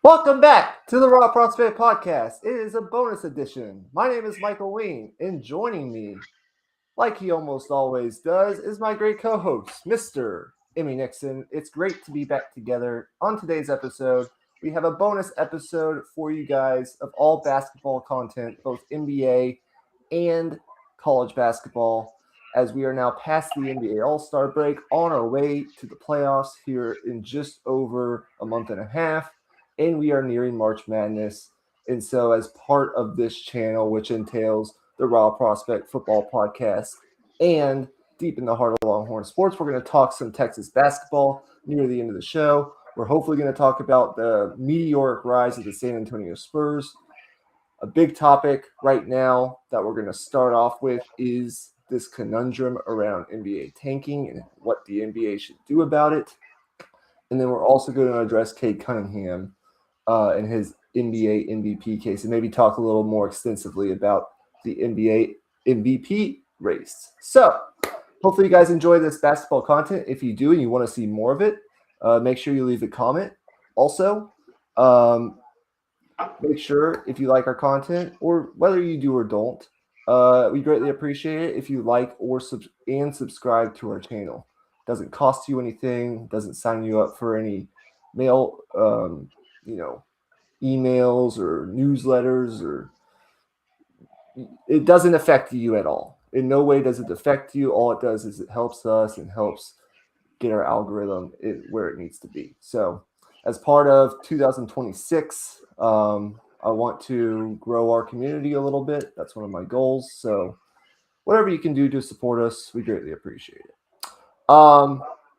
Welcome back to the Raw Prospect Podcast. It is a bonus edition. My name is Michael Wayne, and joining me, like he almost always does, is my great co-host, Mr. Emmy Nixon. It's great to be back together. On today's episode, we have a bonus episode for you guys of all basketball content, both NBA and college basketball, as we are now past the NBA All-Star break, on our way to the playoffs here in just over a month and a half, and we are nearing March Madness. And so, as part of this channel, which entails the Raw Prospect Football Podcast and Deep in the Heart of Longhorn Sports, we're going to talk some Texas basketball near the end of the show. We're hopefully going to talk about the meteoric rise of the San Antonio Spurs. A big topic right now that we're going to start off with is this conundrum around NBA tanking and what the NBA should do about it. And then we're also going to address Cade Cunningham and his NBA MVP case, and maybe talk a little more extensively about the NBA MVP race. So hopefully you guys enjoy this basketball content. If you do and you want to see more of it, make sure you leave a comment. Also, make sure if you like our content, or whether you do or don't, we greatly appreciate it if you like or subscribe to our channel. Doesn't cost you anything, doesn't sign you up for any mail, emails or newsletters, or it doesn't affect you at all. In no way does it affect you. All it does is it helps us and helps get our algorithm where it needs to be. So as part of 2026, I want to grow our community a little bit. That's one of my goals. So whatever you can do to support us, we greatly appreciate it.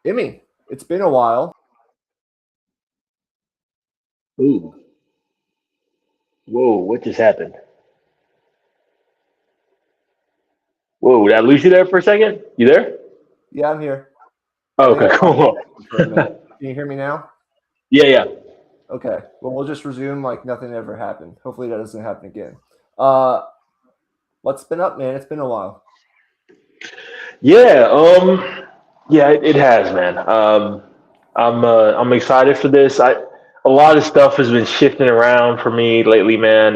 Emmy, it's been a while. Ooh. Whoa, what just happened? Whoa, did I lose you there for a second? You there? Yeah, I'm here. I Oh, think okay, I lost cool. you for a minute. Can you hear me now? Yeah, yeah. Okay. Well, we'll just resume like nothing ever happened. Hopefully that doesn't happen again. Uh, what's been up, man? It's been a while. Yeah, yeah, it has, man. I'm excited for this. A lot of stuff has been shifting around for me lately, man.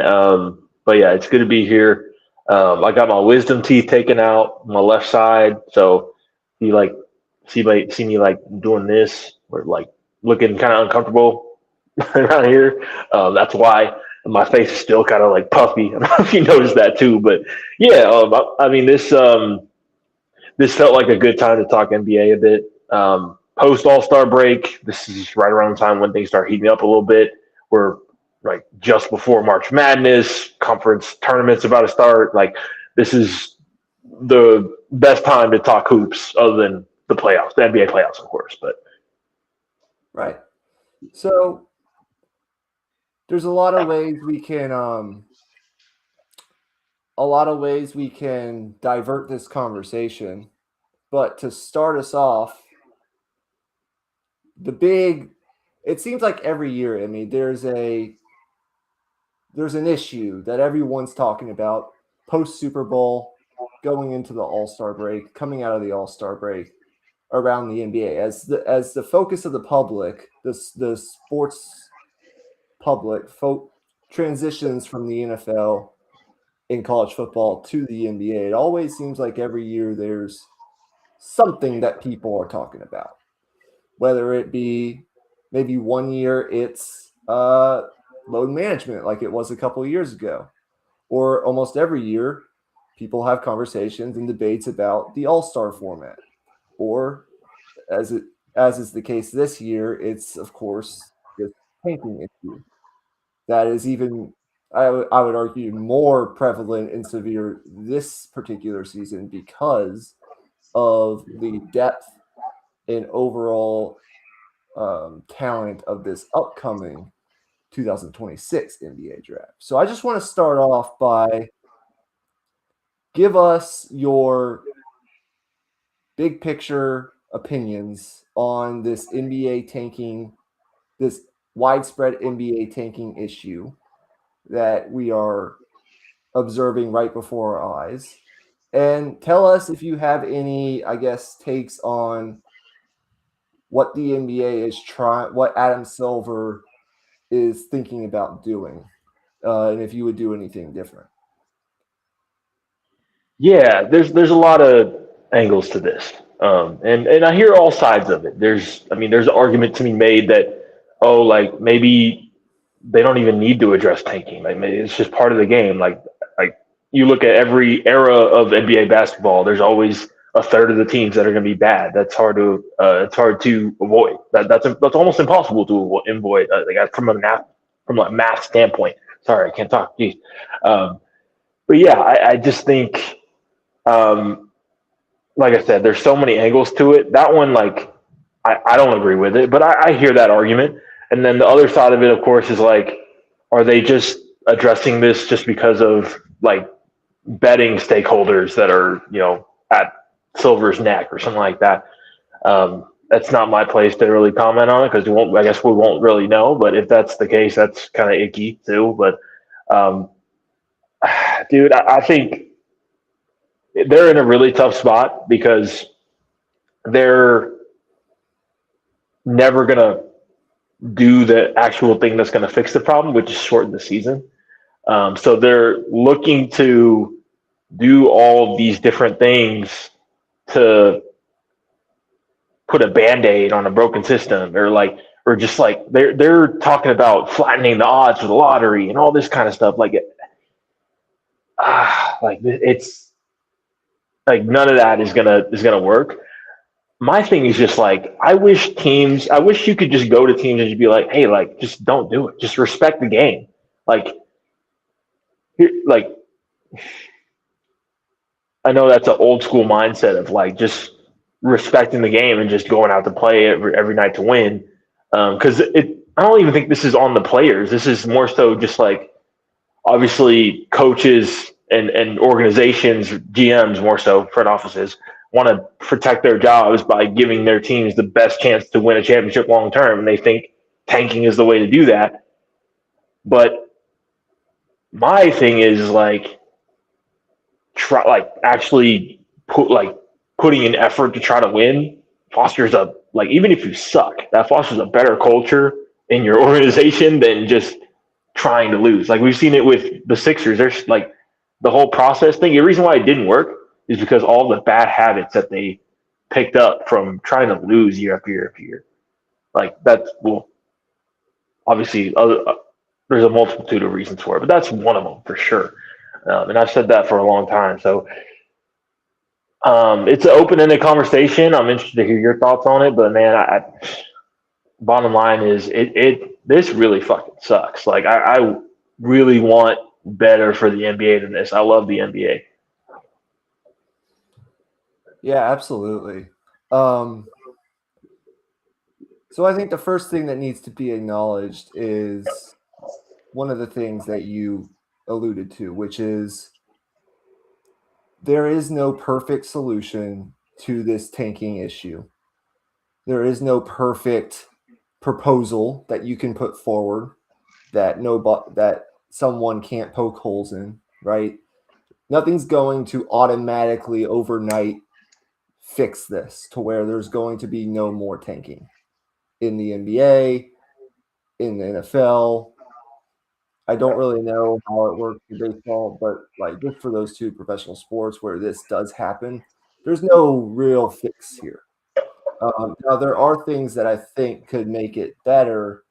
But yeah, it's good to be here. I got my wisdom teeth taken out on my left side, so you like see me like doing this or like looking kind of uncomfortable around here. That's why my face is still kind of like puffy. I don't know if you noticed that too, but yeah, I mean this felt like a good time to talk NBA a bit. Post All Star break, this is right around the time when things start heating up a little bit. We're like just before March Madness, conference tournaments about to start. Like this is the best time to talk hoops, other than the playoffs, the NBA playoffs, of course. But Right. So there's a lot of ways we can divert this conversation. But to start us off, it seems like every year, I mean, there's an issue that everyone's talking about post Super Bowl, going into the All-Star break, coming out of the All-Star break, around the NBA as the focus of the public, the sports public transitions from the NFL in college football to the NBA. It always seems like every year there's something that people are talking about, whether it be maybe one year it's load management like it was a couple of years ago, or almost every year people have conversations and debates about the all-star format, or as is the case this year, it's of course the tanking issue that is even I would argue more prevalent and severe this particular season because of the depth and overall talent of this upcoming 2026 NBA draft. So I just want to start off by give us your big picture opinions on this NBA tanking, this widespread NBA tanking issue that we are observing right before our eyes. And tell us if you have any, I guess, takes on what the NBA is trying, what Adam Silver is thinking about doing, and if you would do anything different. Yeah, there's a lot of angles to this, and I hear all sides of it. There's an argument to be made that like maybe they don't even need to address tanking. Like maybe it's just part of the game. Like you look at every era of NBA basketball, there's always a third of the teams that are going to be bad. It's hard to avoid. That's almost impossible to avoid. Like from a math standpoint. Sorry, I can't talk. Jeez. Um, but yeah, I just think um, like I said, there's so many angles to it. That one, like, I don't agree with it, but I hear that argument. And then the other side of it, of course, is like, are they just addressing this just because of like betting stakeholders that are, at Silver's neck or something like that? That's not my place to really comment on it because I guess we won't really know. But if that's the case, that's kind of icky too. But, um, dude, I think they're in a really tough spot because they're never going to do the actual thing that's going to fix the problem, which is shorten the season. So they're looking to do all these different things to put a band-aid on a broken system or just like they're talking about flattening the odds for the lottery and all this kind of stuff like it's like none of that is gonna work. My thing is just like I wish you could just go to teams and just be like, hey, like just don't do it. Just respect the game. Like like I know that's an old school mindset of like just respecting the game and just going out to play every night to win. Because I don't even think this is on the players. This is more so just like obviously coaches and organizations, GMs more so, front offices want to protect their jobs by giving their teams the best chance to win a championship long term, and they think tanking is the way to do that. But my thing is like try like actually putting in effort to try to win fosters a like even if you suck, that fosters a better culture in your organization than just trying to lose. Like we've seen it with the Sixers. There's like the whole process thing. The reason why it didn't work is because all the bad habits that they picked up from trying to lose year after year after year. Like that's well, obviously there's a multitude of reasons for it, but that's one of them for sure. And I've said that for a long time. So it's an open-ended conversation. I'm interested to hear your thoughts on it, but man, bottom line is this really fucking sucks. Like I really want better for the NBA than this. I love the NBA. Yeah, absolutely. So I think the first thing that needs to be acknowledged is one of the things that you alluded to, which is there is no perfect solution to this tanking issue. There is no perfect proposal that you can put forward that someone can't poke holes in, right? Nothing's going to automatically overnight fix this to where there's going to be no more tanking in the NBA, in the NFL. I don't really know how it works in baseball, but like just for those two professional sports where this does happen, there's no real fix here. Now there are things that I think could make it better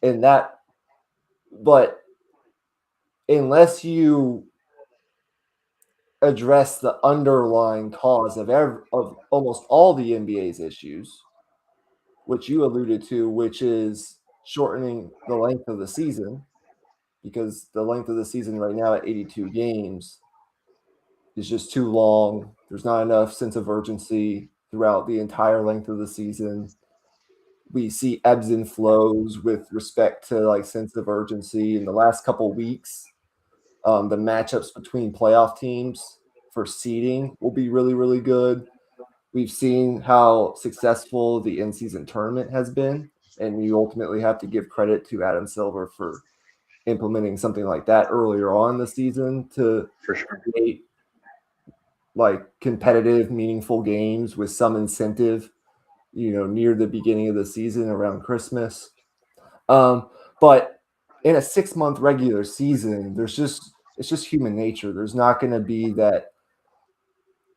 in that, but unless you address the underlying cause of almost all the NBA's issues, which you alluded to, which is shortening the length of the season, because the length of the season right now at 82 games is just too long. There's not enough sense of urgency throughout the entire length of the season. We see ebbs and flows with respect to like sense of urgency in the last couple weeks. The matchups between playoff teams for seeding will be really, really good. We've seen how successful the in-season tournament has been, and you ultimately have to give credit to Adam Silver for implementing something like that earlier on in the season to For sure. create like competitive, meaningful games with some incentive, near the beginning of the season around Christmas. But in a 6-month regular season, it's just human nature. There's not going to be that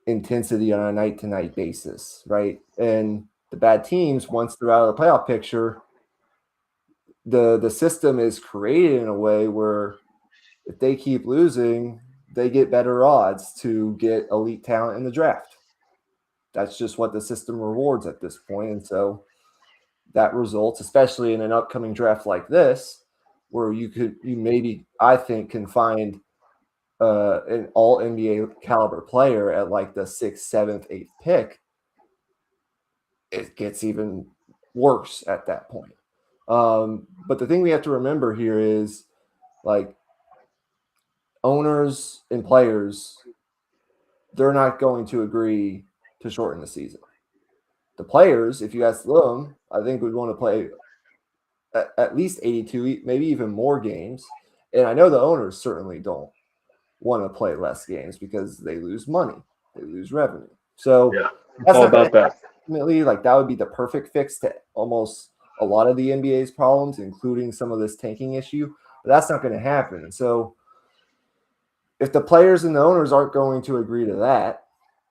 intensity on a night-to-night basis, right? And the bad teams, once they're out of the playoff picture, the system is created in a way where if they keep losing, they get better odds to get elite talent in the draft. That's just what the system rewards at this point. And so that results, especially in an upcoming draft like this, where you maybe, I think, can find an all NBA caliber player at like the 6th, 7th, 8th pick. It gets even worse at that point. But the thing we have to remember here is like owners and players, they're not going to agree to shorten the season. The players, if you ask them, I think would want to play at least 82, maybe even more games. And I know the owners certainly don't want to play less games because they lose money, they lose revenue. So Yeah, that's all not going about to that. ultimately, like that would be the perfect fix to almost a lot of the NBA's problems, including some of this tanking issue. But that's not going to happen. And so if the players and the owners aren't going to agree to that,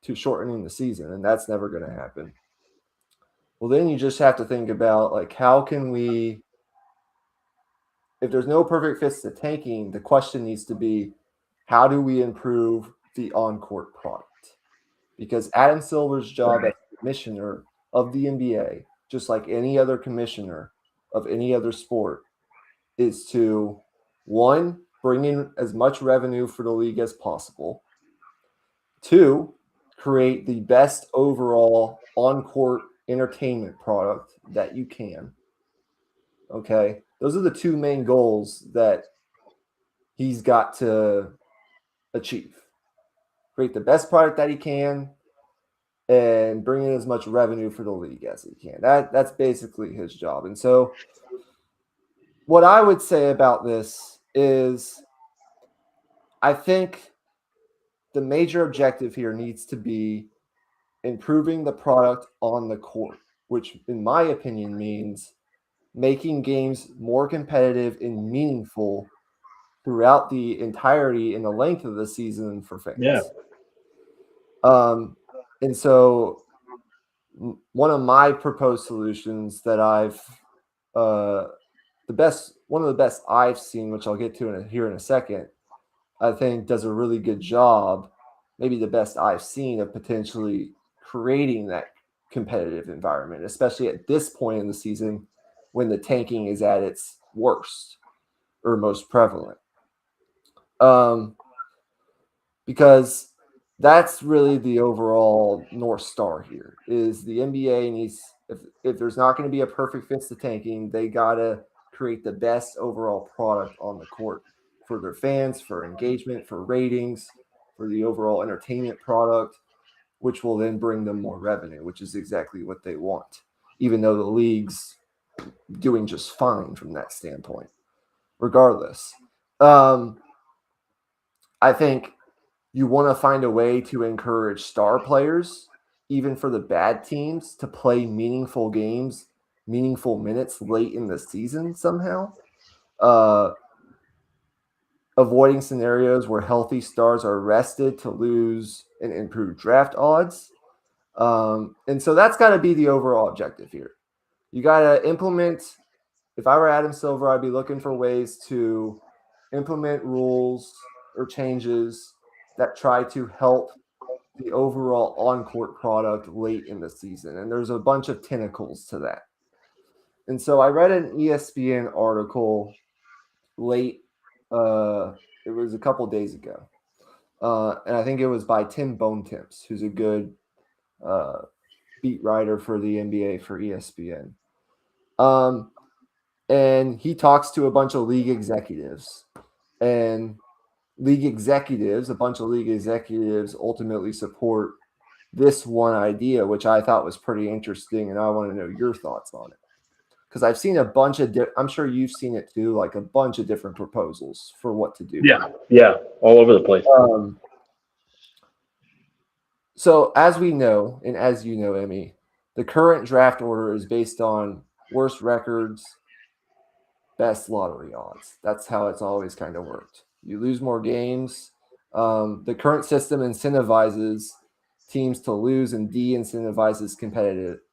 to shortening the season, and that's never going to happen, well, then you just have to think about like how can we, if there's no perfect fix to tanking, the question needs to be how do we improve the on-court product? Because Adam Silver's job as commissioner of the NBA, just like any other commissioner of any other sport, is to, one, bring in as much revenue for the league as possible. Two, create the best overall on-court entertainment product that you can. Okay, those are the two main goals that he's got to achieve. Create the best product that he can and bring in as much revenue for the league as he can. That's basically his job. And so what I would say about this is I think the major objective here needs to be improving the product on the court, which in my opinion means making games more competitive and meaningful throughout the entirety and the length of the season for Yeah. fans. And so one of my proposed solutions that one of the best I've seen, which I'll get to here in a second, I think does a really good job, maybe the best I've seen of potentially creating that competitive environment, especially at this point in the season when the tanking is at its worst or most prevalent. Because that's really the overall North Star here is the NBA needs, if there's not going to be a perfect fix to tanking, they got to create the best overall product on the court for their fans, for engagement, for ratings, for the overall entertainment product, which will then bring them more revenue, which is exactly what they want, even though the league's doing just fine from that standpoint. Regardless, I think you want to find a way to encourage star players, even for the bad teams, to play meaningful games, meaningful minutes late in the season somehow. Avoiding scenarios where healthy stars are rested to lose and improve draft odds. And so that's got to be the overall objective here. You got to implement, if I were Adam Silver, I'd be looking for ways to implement rules or changes that try to help the overall on-court product late in the season. And there's a bunch of tentacles to that. And so I read an ESPN article late, it was a couple days ago. And I think it was by Tim Bontemps, who's a good beat writer for the NBA for ESPN. And he talks to a bunch of league executives. And a bunch of league executives ultimately support this one idea, which I thought was pretty interesting, and I want to know your thoughts on it. Because I've seen a bunch of, I'm sure you've seen it too, like a bunch of different proposals for what to do. Yeah, all over the place. So as we know, and as you know, Emmy, the current draft order is based on worst records best lottery odds. That's how it's always kind of worked. You lose more games. The current system incentivizes teams to lose and de-incentivizes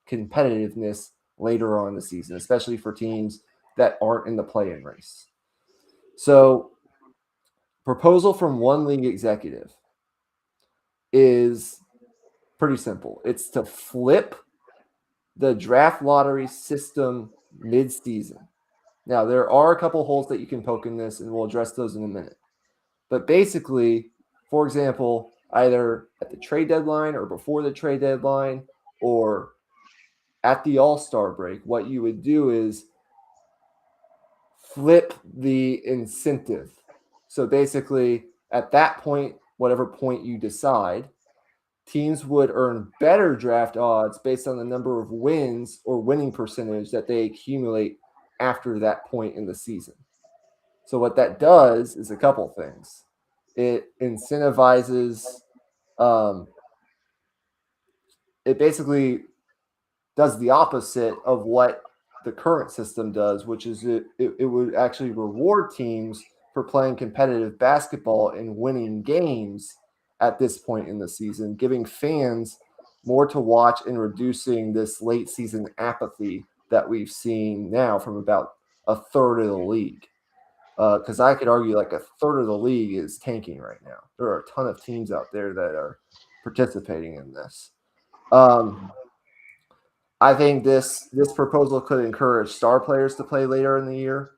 competitiveness later on in the season, especially for teams that aren't in the play-in race. So, proposal from one league executive is pretty simple. It's to flip the draft lottery system mid-season. Now, there are a couple holes that you can poke in this, and we'll address those in a minute. But basically, for example, either at the trade deadline or before the trade deadline or at the All-Star break, what you would do is flip the incentive. So basically, at that point, whatever point you decide, teams would earn better draft odds based on the number of wins or winning percentage that they accumulate after that point in the season. So what that does is a couple things. It incentivizes, it basically does the opposite of what the current system does, which is it would actually reward teams for playing competitive basketball and winning games at this point in the season, giving fans more to watch and reducing this late season apathy that we've seen now from about a third of the league. Because I could argue like a third of the league is tanking right now. There are a ton of teams out there that are participating in this. I think this proposal could encourage star players to play later in the year,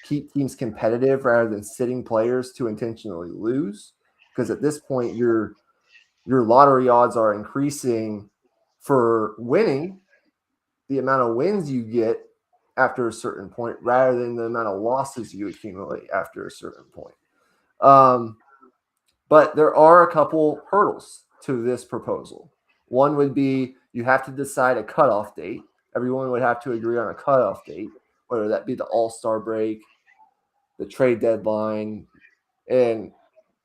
keep teams competitive rather than sitting players to intentionally lose. Because at this point, your lottery odds are increasing for winning, the amount of wins you get after a certain point, rather than the amount of losses you accumulate after a certain point. But there are a couple hurdles to this proposal. One would be you have to decide a cutoff date. Everyone would have to agree on a cutoff date, whether that be the All-Star break, the trade deadline, and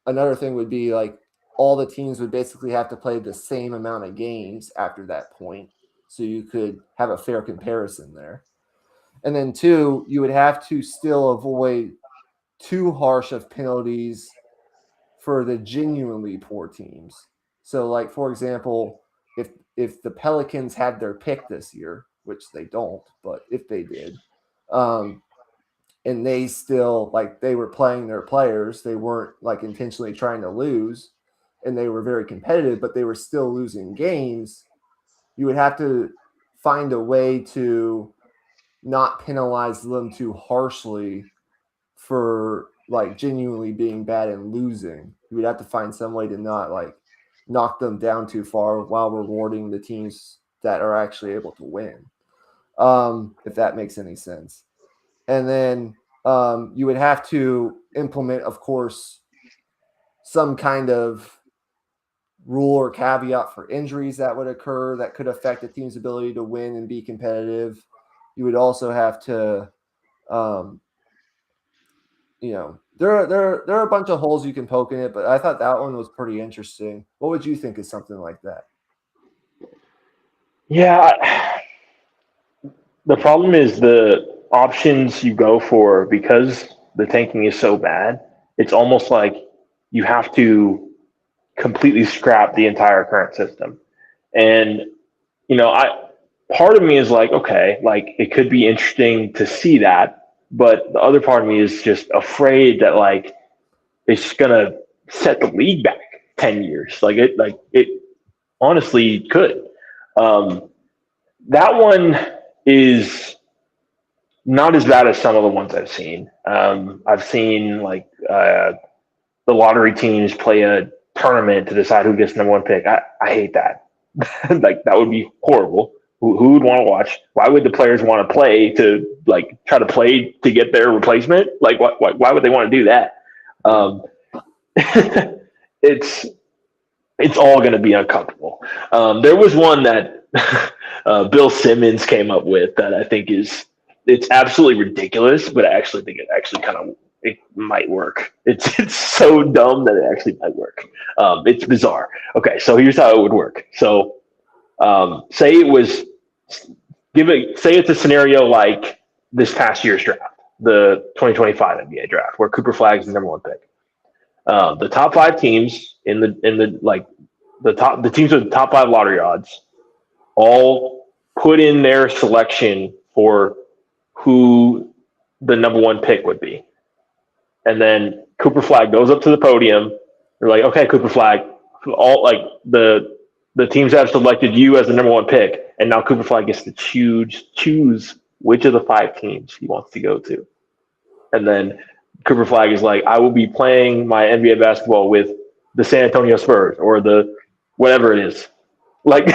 another thing would be like all the teams would basically have to play the same amount of games after that point, so you could have a fair comparison there. And then two, you would have to still avoid too harsh of penalties for the genuinely poor teams. So, like for example, if the Pelicans had their pick this year, which they don't, but if they did, and they still like they were playing their players, they weren't like intentionally trying to lose, and they were very competitive, but they were still losing games. You would have to find a way to not penalize them too harshly for like genuinely being bad and losing. You would have to find some way to not like knock them down too far while rewarding the teams that are actually able to win, if that makes any sense. And then you would have to implement, of course, some kind of rule or caveat for injuries that would occur that could affect the team's ability to win and be competitive. You would also have to, there are a bunch of holes you can poke in it, but I thought that one was pretty interesting. What would you think of something like that? Yeah, the problem is the options you go for, because the tanking is so bad. It's almost like you have to completely scrap the entire current system. And I part of me is like, okay, like it could be interesting to see that, but the other part of me is just afraid that like it's gonna set the league back 10 years. Like it honestly could. That one is not as bad as some of the ones I've seen. I've seen like the lottery teams play a tournament to decide who gets number one pick. I hate that. Like that would be horrible. Who would want to watch? Why would the players want to play to like try to play to get their replacement? Like why would they want to do that? It's all going to be uncomfortable. There was one that Bill Simmons came up with that I think it's absolutely ridiculous, but I actually think it actually kind of it might work. It's so dumb that it actually might work. It's bizarre. Okay, so here's how it would work. So say it's a scenario like this past year's draft, the 2025 NBA draft, where Cooper Flag is the number one pick. The top five teams the teams with the top five lottery odds all put in their selection for who the number one pick would be. And then Cooper Flag goes up to the podium. They're like, okay, Cooper Flag, all like the teams have selected you as the number one pick, and now Cooper Flag gets to choose which of the five teams he wants to go to. And then Cooper Flag is like, I will be playing my NBA basketball with the San Antonio Spurs or the whatever it is. Like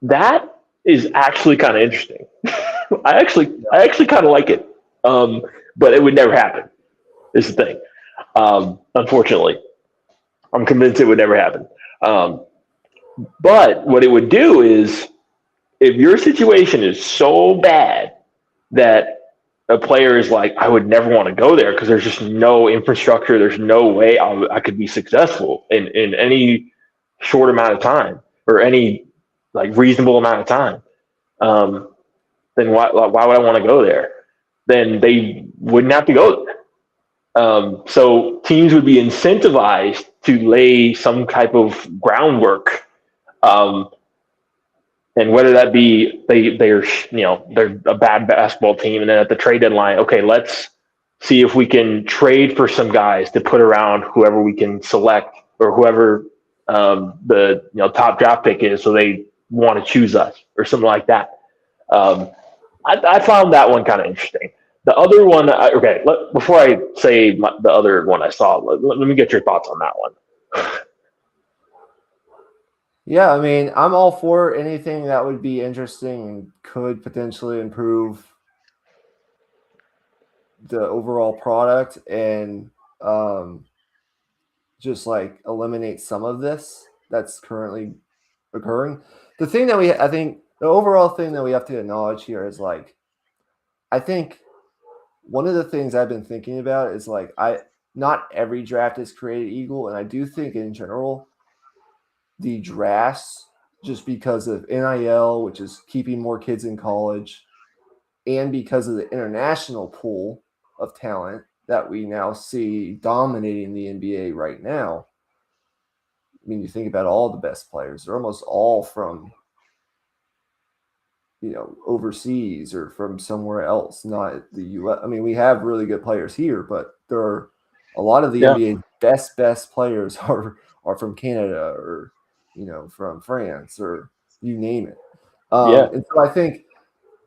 that is actually kind of interesting. I actually kind of like it. But it would never happen. Is the thing. Unfortunately, I'm convinced it would never happen. But what it would do is, if your situation is so bad that a player is like, I would never want to go there because there's just no infrastructure, there's no way I could be successful in any short amount of time or any like reasonable amount of time, then why would I want to go there? Then they wouldn't have to go there. So teams would be incentivized to lay some type of groundwork, and whether that be they're a bad basketball team, and then at the trade deadline, okay, let's see if we can trade for some guys to put around whoever we can select or whoever the top draft pick is, so they want to choose us or something like that. I found that one kind of interesting. The other one, before I say the other one I saw, let me get your thoughts on that one. Yeah, I mean, I'm all for anything that would be interesting and could potentially improve the overall product and just like eliminate some of this that's currently occurring. The thing that I think the overall thing that we have to acknowledge here is like, I think one of the things I've been thinking about is like, not every draft is created equal. And I do think in general, the drafts, just because of NIL, which is keeping more kids in college, and because of the international pool of talent that we now see dominating the NBA right now. I mean, you think about all the best players, they're almost all from, overseas or from somewhere else, not the US. I mean, we have really good players here, but there are a lot of the NBA's best players are from Canada or, from France or you name it. And so I think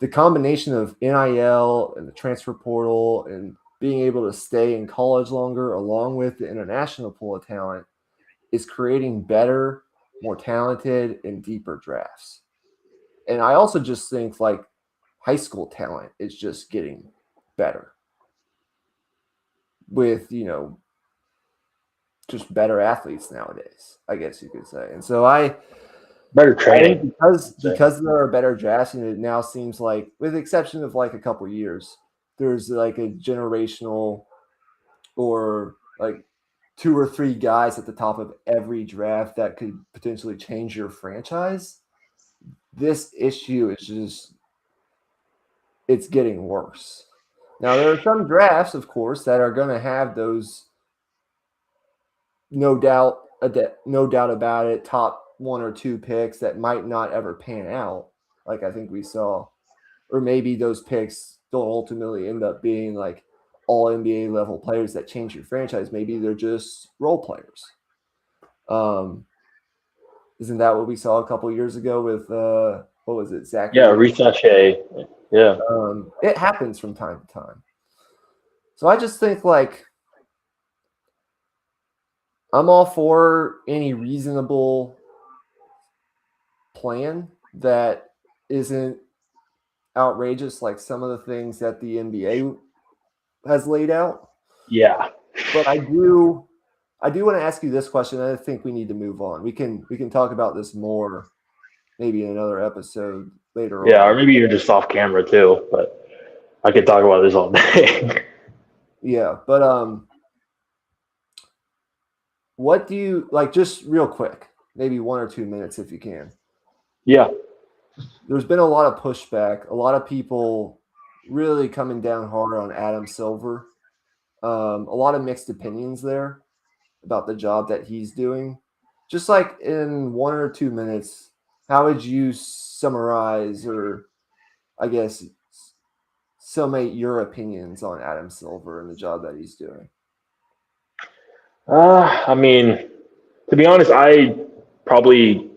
the combination of NIL and the transfer portal and being able to stay in college longer, along with the international pool of talent, is creating better, more talented, and deeper drafts. And I also just think like high school talent is just getting better with, just better athletes nowadays, I guess you could say. And so better training, because there are better drafts, and it now seems like, with the exception of like a couple of years, there's like a generational or like 2 or 3 guys at the top of every draft that could potentially change your franchise. This issue is just, it's getting worse. Now, there are some drafts, of course, that are going to have those, no doubt about it, top 1 or 2 picks that might not ever pan out, like I think we saw, or maybe those picks don't ultimately end up being like all NBA level players that change your franchise. Maybe they're just role players. Isn't that what we saw a couple years ago with what was it, Zach? Yeah, Risache. Yeah. It happens from time to time. So I just think like, I'm all for any reasonable plan that isn't outrageous like some of the things that the NBA has laid out. Yeah. But I do want to ask you this question. I think we need to move on. We can talk about this more maybe in another episode later on. Yeah, or maybe you're just off camera too, but I could talk about this all day. Yeah, but what do you like, just real quick, maybe 1 or 2 minutes if you can. Yeah. There's been a lot of pushback. A lot of people really coming down hard on Adam Silver. A lot of mixed opinions there about the job that he's doing. Just like in 1 or 2 minutes, how would you summarize or, I guess, summate your opinions on Adam Silver and the job that he's doing? I mean, to be honest, probably,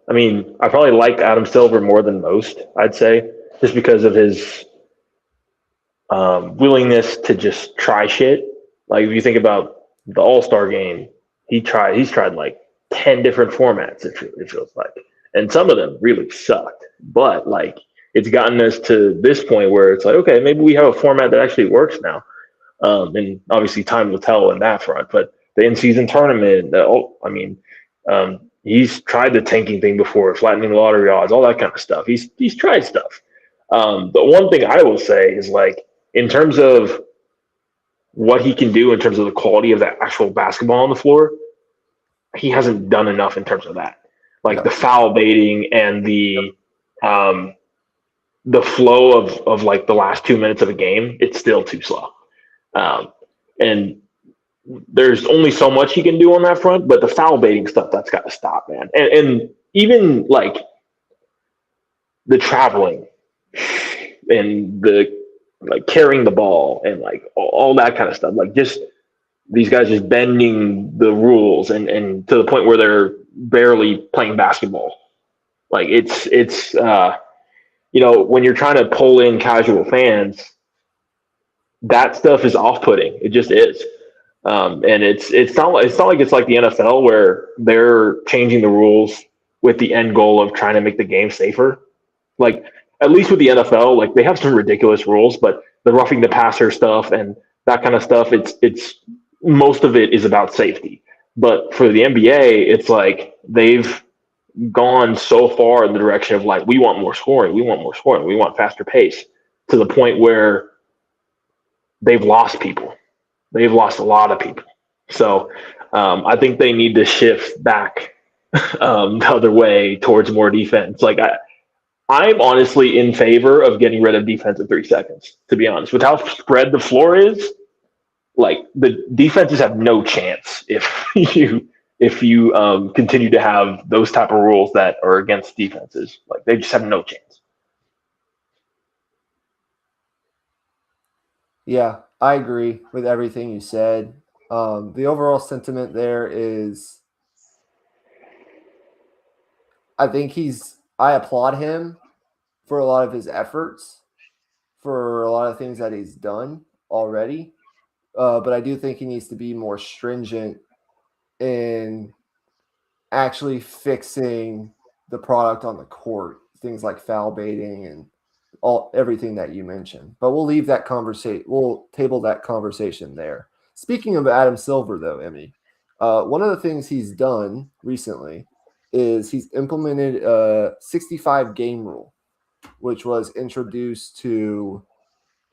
I probably like Adam Silver more than most, I'd say, just because of his willingness to just try shit. Like if you think about the All Star game, he's tried like 10 different formats. It feels like, and some of them really sucked. But like it's gotten us to this point where it's like, okay, maybe we have a format that actually works now. And obviously time will tell in that front. But the in-season tournament, he's tried the tanking thing before, flattening lottery odds, all that kind of stuff. He's tried stuff. The one thing I will say is like in terms of what he can do in terms of the quality of the actual basketball on the floor, he hasn't done enough in terms of that. Like Yeah. the foul baiting and um, the flow of like the last 2 minutes of a game, it's still too slow. And there's only so much he can do on that front, but the foul baiting stuff, that's got to stop, man. And even like the traveling and the like carrying the ball and like all that kind of stuff, like just these guys just bending the rules and to the point where they're barely playing basketball. Like when you're trying to pull in casual fans, that stuff is off putting. It just is. And it's not like it's like the NFL where they're changing the rules with the end goal of trying to make the game safer. Like at least with the NFL, like they have some ridiculous rules, but the roughing the passer stuff and that kind of stuff, it's most of it is about safety. But for the NBA, it's like they've gone so far in the direction of like we want more scoring, we want faster pace to the point where they've lost people. They've lost a lot of people. So I think they need to shift back the other way towards more defense. Like I'm honestly in favor of getting rid of defense in 3 seconds. To be honest, with how spread the floor is, like the defenses have no chance if you continue to have those type of rules that are against defenses. Like they just have no chance. Yeah, I agree with everything you said. The overall sentiment there is I applaud him for a lot of his efforts, for a lot of things that he's done already. But I do think he needs to be more stringent in actually fixing the product on the court, things like foul baiting and everything that you mentioned. But we'll leave that conversation. We'll table that conversation there. Speaking of Adam Silver, though, Emmy, one of the things he's done recently is he's implemented a 65 game rule, which was introduced to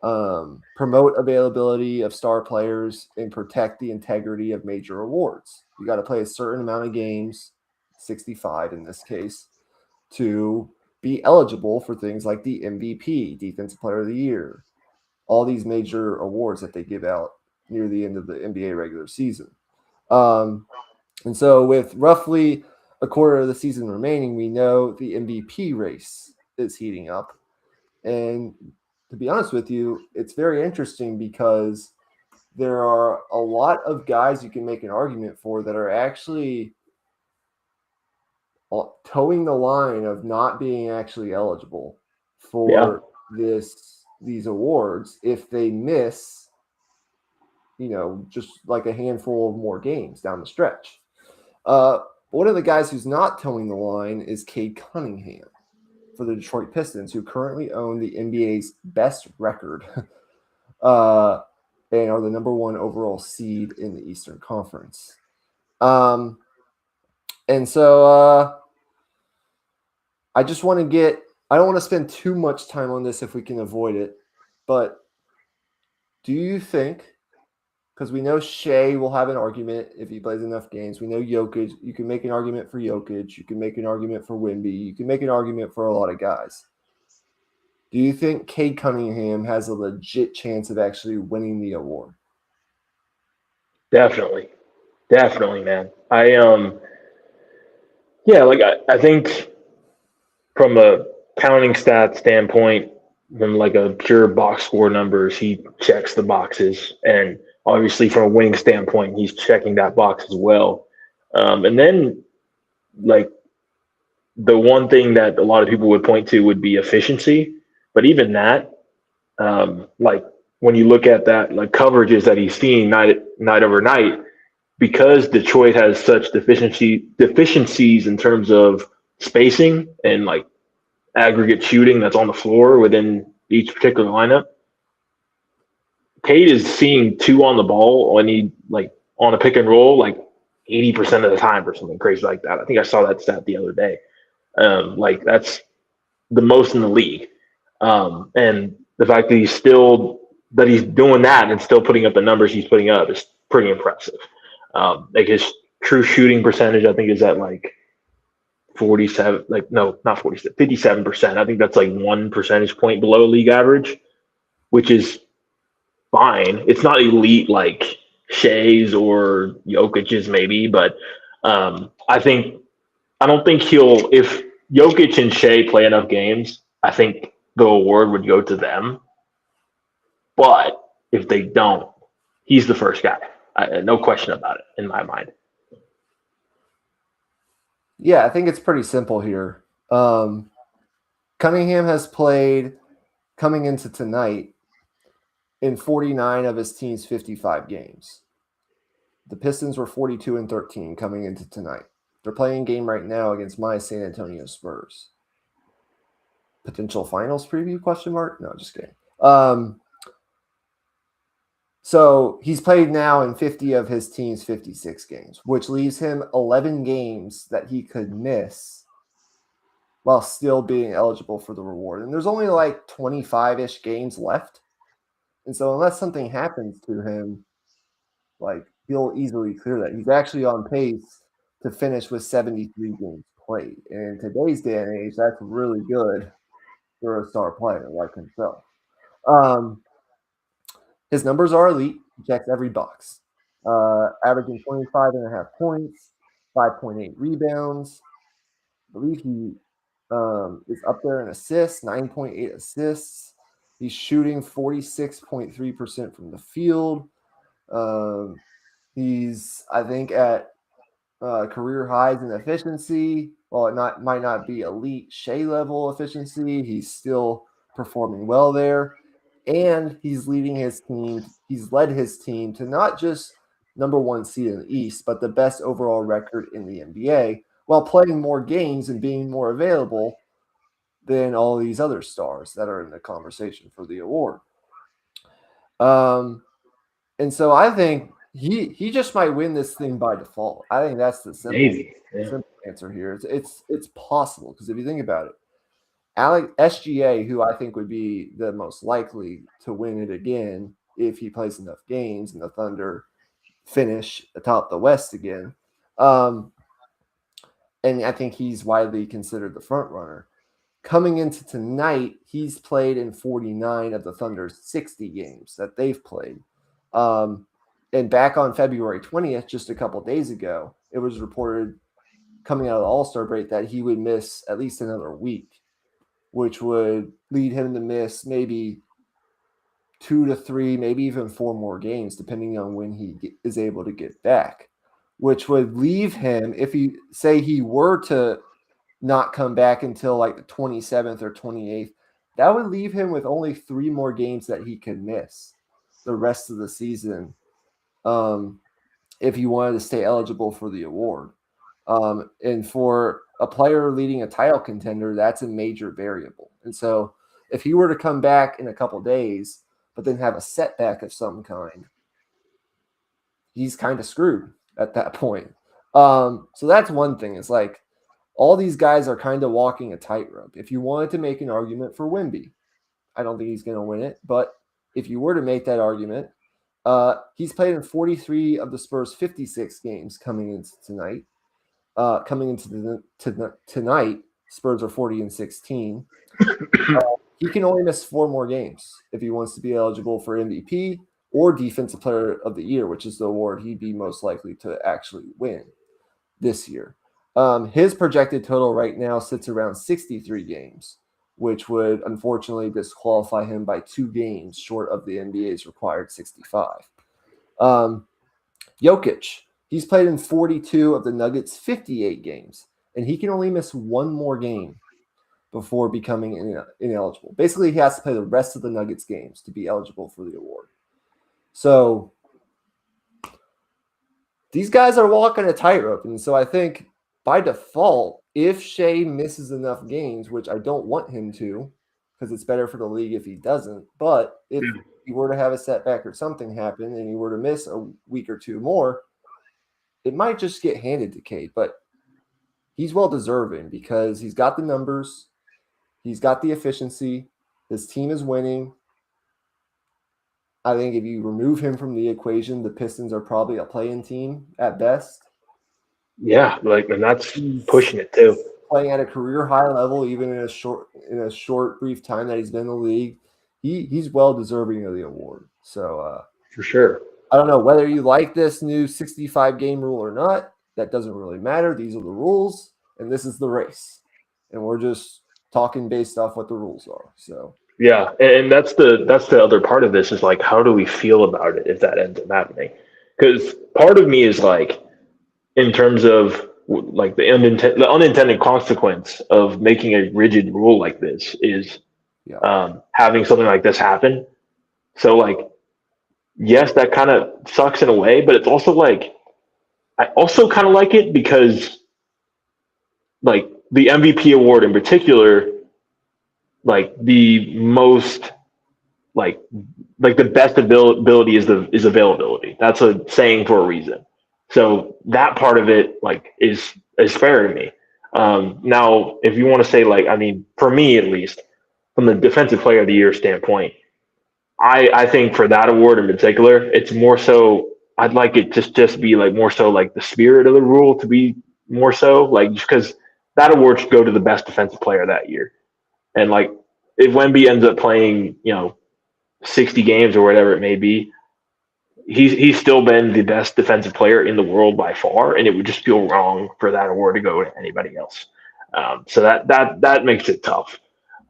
promote availability of star players and protect the integrity of major awards. You got to play a certain amount of games, 65 in this case, to be eligible for things like the MVP, Defensive Player of the Year, all these major awards that they give out near the end of the NBA regular season. And so, with roughly a quarter of the season remaining, we know the MVP race is heating up. And to be honest with you, it's very interesting because there are a lot of guys you can make an argument for that are actually towing the line of not being actually eligible Yeah. for these awards if they miss, just like a handful of more games down the stretch. One of the guys who's not towing the line is Cade Cunningham for the Detroit Pistons, who currently own the NBA's best record and are the number one overall seed in the Eastern Conference. And so I just want to I don't want to spend too much time on this if we can avoid it, but do you think, because we know Shea will have an argument if he plays enough games. We know Jokic. You can make an argument for Jokic. You can make an argument for Wemby. You can make an argument for a lot of guys. Do you think Cade Cunningham has a legit chance of actually winning the award? Definitely, definitely, man. Yeah, like I think from a counting stat standpoint, from like a pure box score numbers, he checks the boxes, and obviously from a winning standpoint, he's checking that box as well. And then like the one thing that a lot of people would point to would be efficiency, but even that, like when you look at that, like coverages that he's seeing night over night, because Detroit has such deficiencies in terms of spacing and like aggregate shooting that's on the floor within each particular lineup. Cade is seeing two on the ball when he like on a pick and roll like 80% of the time or something crazy like that. I think I saw that stat the other day. Like that's the most in the league. And the fact that he's doing that and still putting up the numbers he's putting up is pretty impressive. Like his true shooting percentage, I think, is at like 47, like no, not 47, 57%. I think that's like 1 percentage point below league average, which is fine. It's not elite like Shea's or Jokic's maybe, but I don't think he'll if Jokic and Shea play enough games, I think the award would go to them. But if they don't, he's the first guy. No question about it in my mind. Yeah, I think it's pretty simple here. Cunningham has played coming into tonight in 49 of his team's 55 games. The Pistons were 42-13 coming into tonight. They're playing a game right now against my San Antonio Spurs. Potential finals preview, question mark? No, just kidding. So he's played now in 50 of his team's 56 games, which leaves him 11 games that he could miss while still being eligible for the reward. And there's only like 25-ish games left. And so unless something happens to him, like he'll easily clear that. He's actually on pace to finish with 73 games played. And in today's day and age, that's really good for a star player like himself. His numbers are elite. He checks every box. Averaging 25.5 points, 5.8 rebounds. I believe he is up there in assists, 9.8 assists. He's shooting 46.3% from the field. He's, I think, at career highs in efficiency. While it might not be elite Shea level efficiency, he's still performing well there. And he's leading his team. He's led his team to not just number one seed in the East, but the best overall record in the NBA, while playing more games and being more available than all these other stars that are in the conversation for the award. And so I think he just might win this thing by default. I think that's the simple answer here. It's possible because if you think about it, SGA, who I think would be the most likely to win it again if he plays enough games and the Thunder finish atop the West again. And I think he's widely considered the front runner. Coming into tonight, he's played in 49 of the Thunder's 60 games that they've played. And back on February 20th, just a couple days ago, it was reported coming out of the All-Star break that he would miss at least another week, which would lead him to miss maybe 2 to 3, maybe even 4 more games, depending on when he is able to get back, which would leave him, if he say he were to not come back until like the 27th or 28th, that would leave him with only 3 more games that he could miss the rest of the season if he wanted to stay eligible for the award. And for a player leading a title contender, that's a major variable. And so if he were to come back in a couple days, but then have a setback of some kind, he's kind of screwed at that point. So that's one thing. It's like all these guys are kind of walking a tightrope. If you wanted to make an argument for Wemby, I don't think he's going to win it. But if you were to make that argument, he's played in 43 of the Spurs' 56 games coming into tonight. Coming into tonight, Spurs are 40-16. he can only miss 4 more games if he wants to be eligible for MVP or Defensive Player of the Year, which is the award he'd be most likely to actually win this year. His projected total right now sits around 63 games, which would unfortunately disqualify him by 2 games short of the NBA's required 65. Jokic, he's played in 42 of the Nuggets' 58 games, and he can only miss 1 more game before becoming ineligible. Basically, he has to play the rest of the Nuggets games to be eligible for the award. So these guys are walking a tightrope. And so I think by default, if Shea misses enough games, which I don't want him to, because it's better for the league if he doesn't, but if he were to have a setback or something happen and he were to miss a week or 2 more, it might just get handed to Cade. But he's well deserving because he's got the numbers, he's got the efficiency, his team is winning. I think if you remove him from the equation, the Pistons are probably a play-in team at best. Yeah, and that's pushing it too. Playing at a career high level, even in a short brief time that he's been in the league, he's well deserving of the award. So for sure. I don't know whether you like this new 65 game rule or not. That doesn't really matter. These are the rules, and this is the race, and we're just talking based off what the rules are. So. Yeah, and that's the other part of this is like, how do we feel about it if that ends up happening? Because part of me is like, in terms of like the unintended consequence of making a rigid rule like this is having something like this happen. So like, yes, that kind of sucks in a way, but it's also like, I also kind of like it because like the MVP award in particular, like the most like the best ability is availability. That's a saying for a reason. So that part of it like is fair to me. Now, if you want to say like, I mean, for me at least, from the Defensive Player of the Year standpoint, I think for that award in particular, it's more so I'd like it to just be like more so like the spirit of the rule to be more so like just because that award should go to the best defensive player that year. And like if Wemby ends up playing, 60 games or whatever it may be, he's still been the best defensive player in the world by far, and it would just feel wrong for that award to go to anybody else. So that makes it tough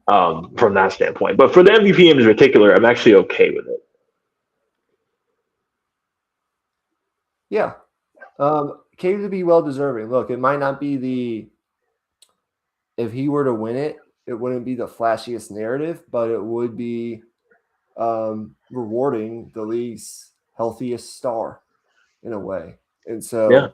from that standpoint. But for the MVP in particular, I'm actually okay with it. Yeah. Cade would be well deserving. Look, it might not be if he were to win it, it wouldn't be the flashiest narrative, but it would be rewarding the league's healthiest star in a way. And so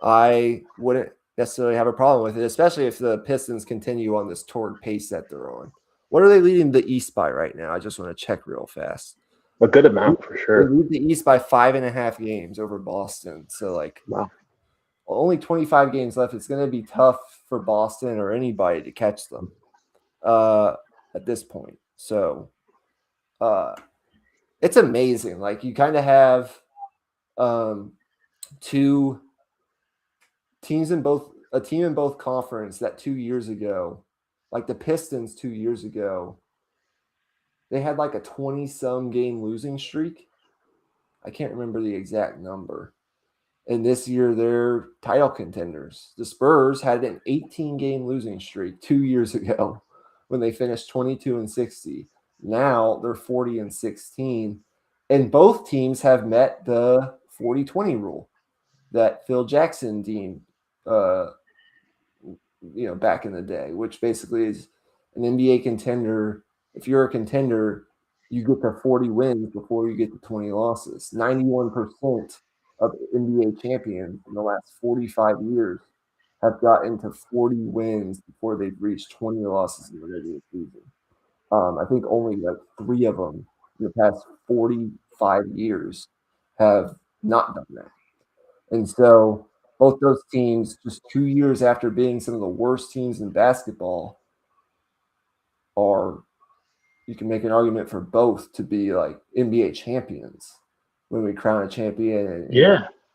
I wouldn't necessarily have a problem with it, especially if the Pistons continue on this torrid pace that they're on. What are they leading the East by right now? I just want to check real fast. A good amount for sure. They lead the East by 5.5 games over Boston. So like, wow. Only 25 games left. It's going to be tough for Boston or anybody to catch them at this point. So it's amazing. Like you kind of have two teams a team in both conference that 2 years ago, like the Pistons 2 years ago, they had like a 20-some game losing streak. I can't remember the exact number. And this year, they're title contenders. The Spurs had an 18-game losing streak 2 years ago when they finished 22-60. Now they're 40-16. And both teams have met the 40-20 rule that Phil Jackson deemed, back in the day, which basically is an NBA contender. If you're a contender, you get to 40 wins before you get to 20 losses. 91% of NBA champions in the last 45 years have gotten to 40 wins before they've reached 20 losses in the regular season. I think only like 3 of them in the past 45 years have not done that. And so both those teams, just 2 years after being some of the worst teams in basketball, you can make an argument for both to be like NBA champions when we crown a champion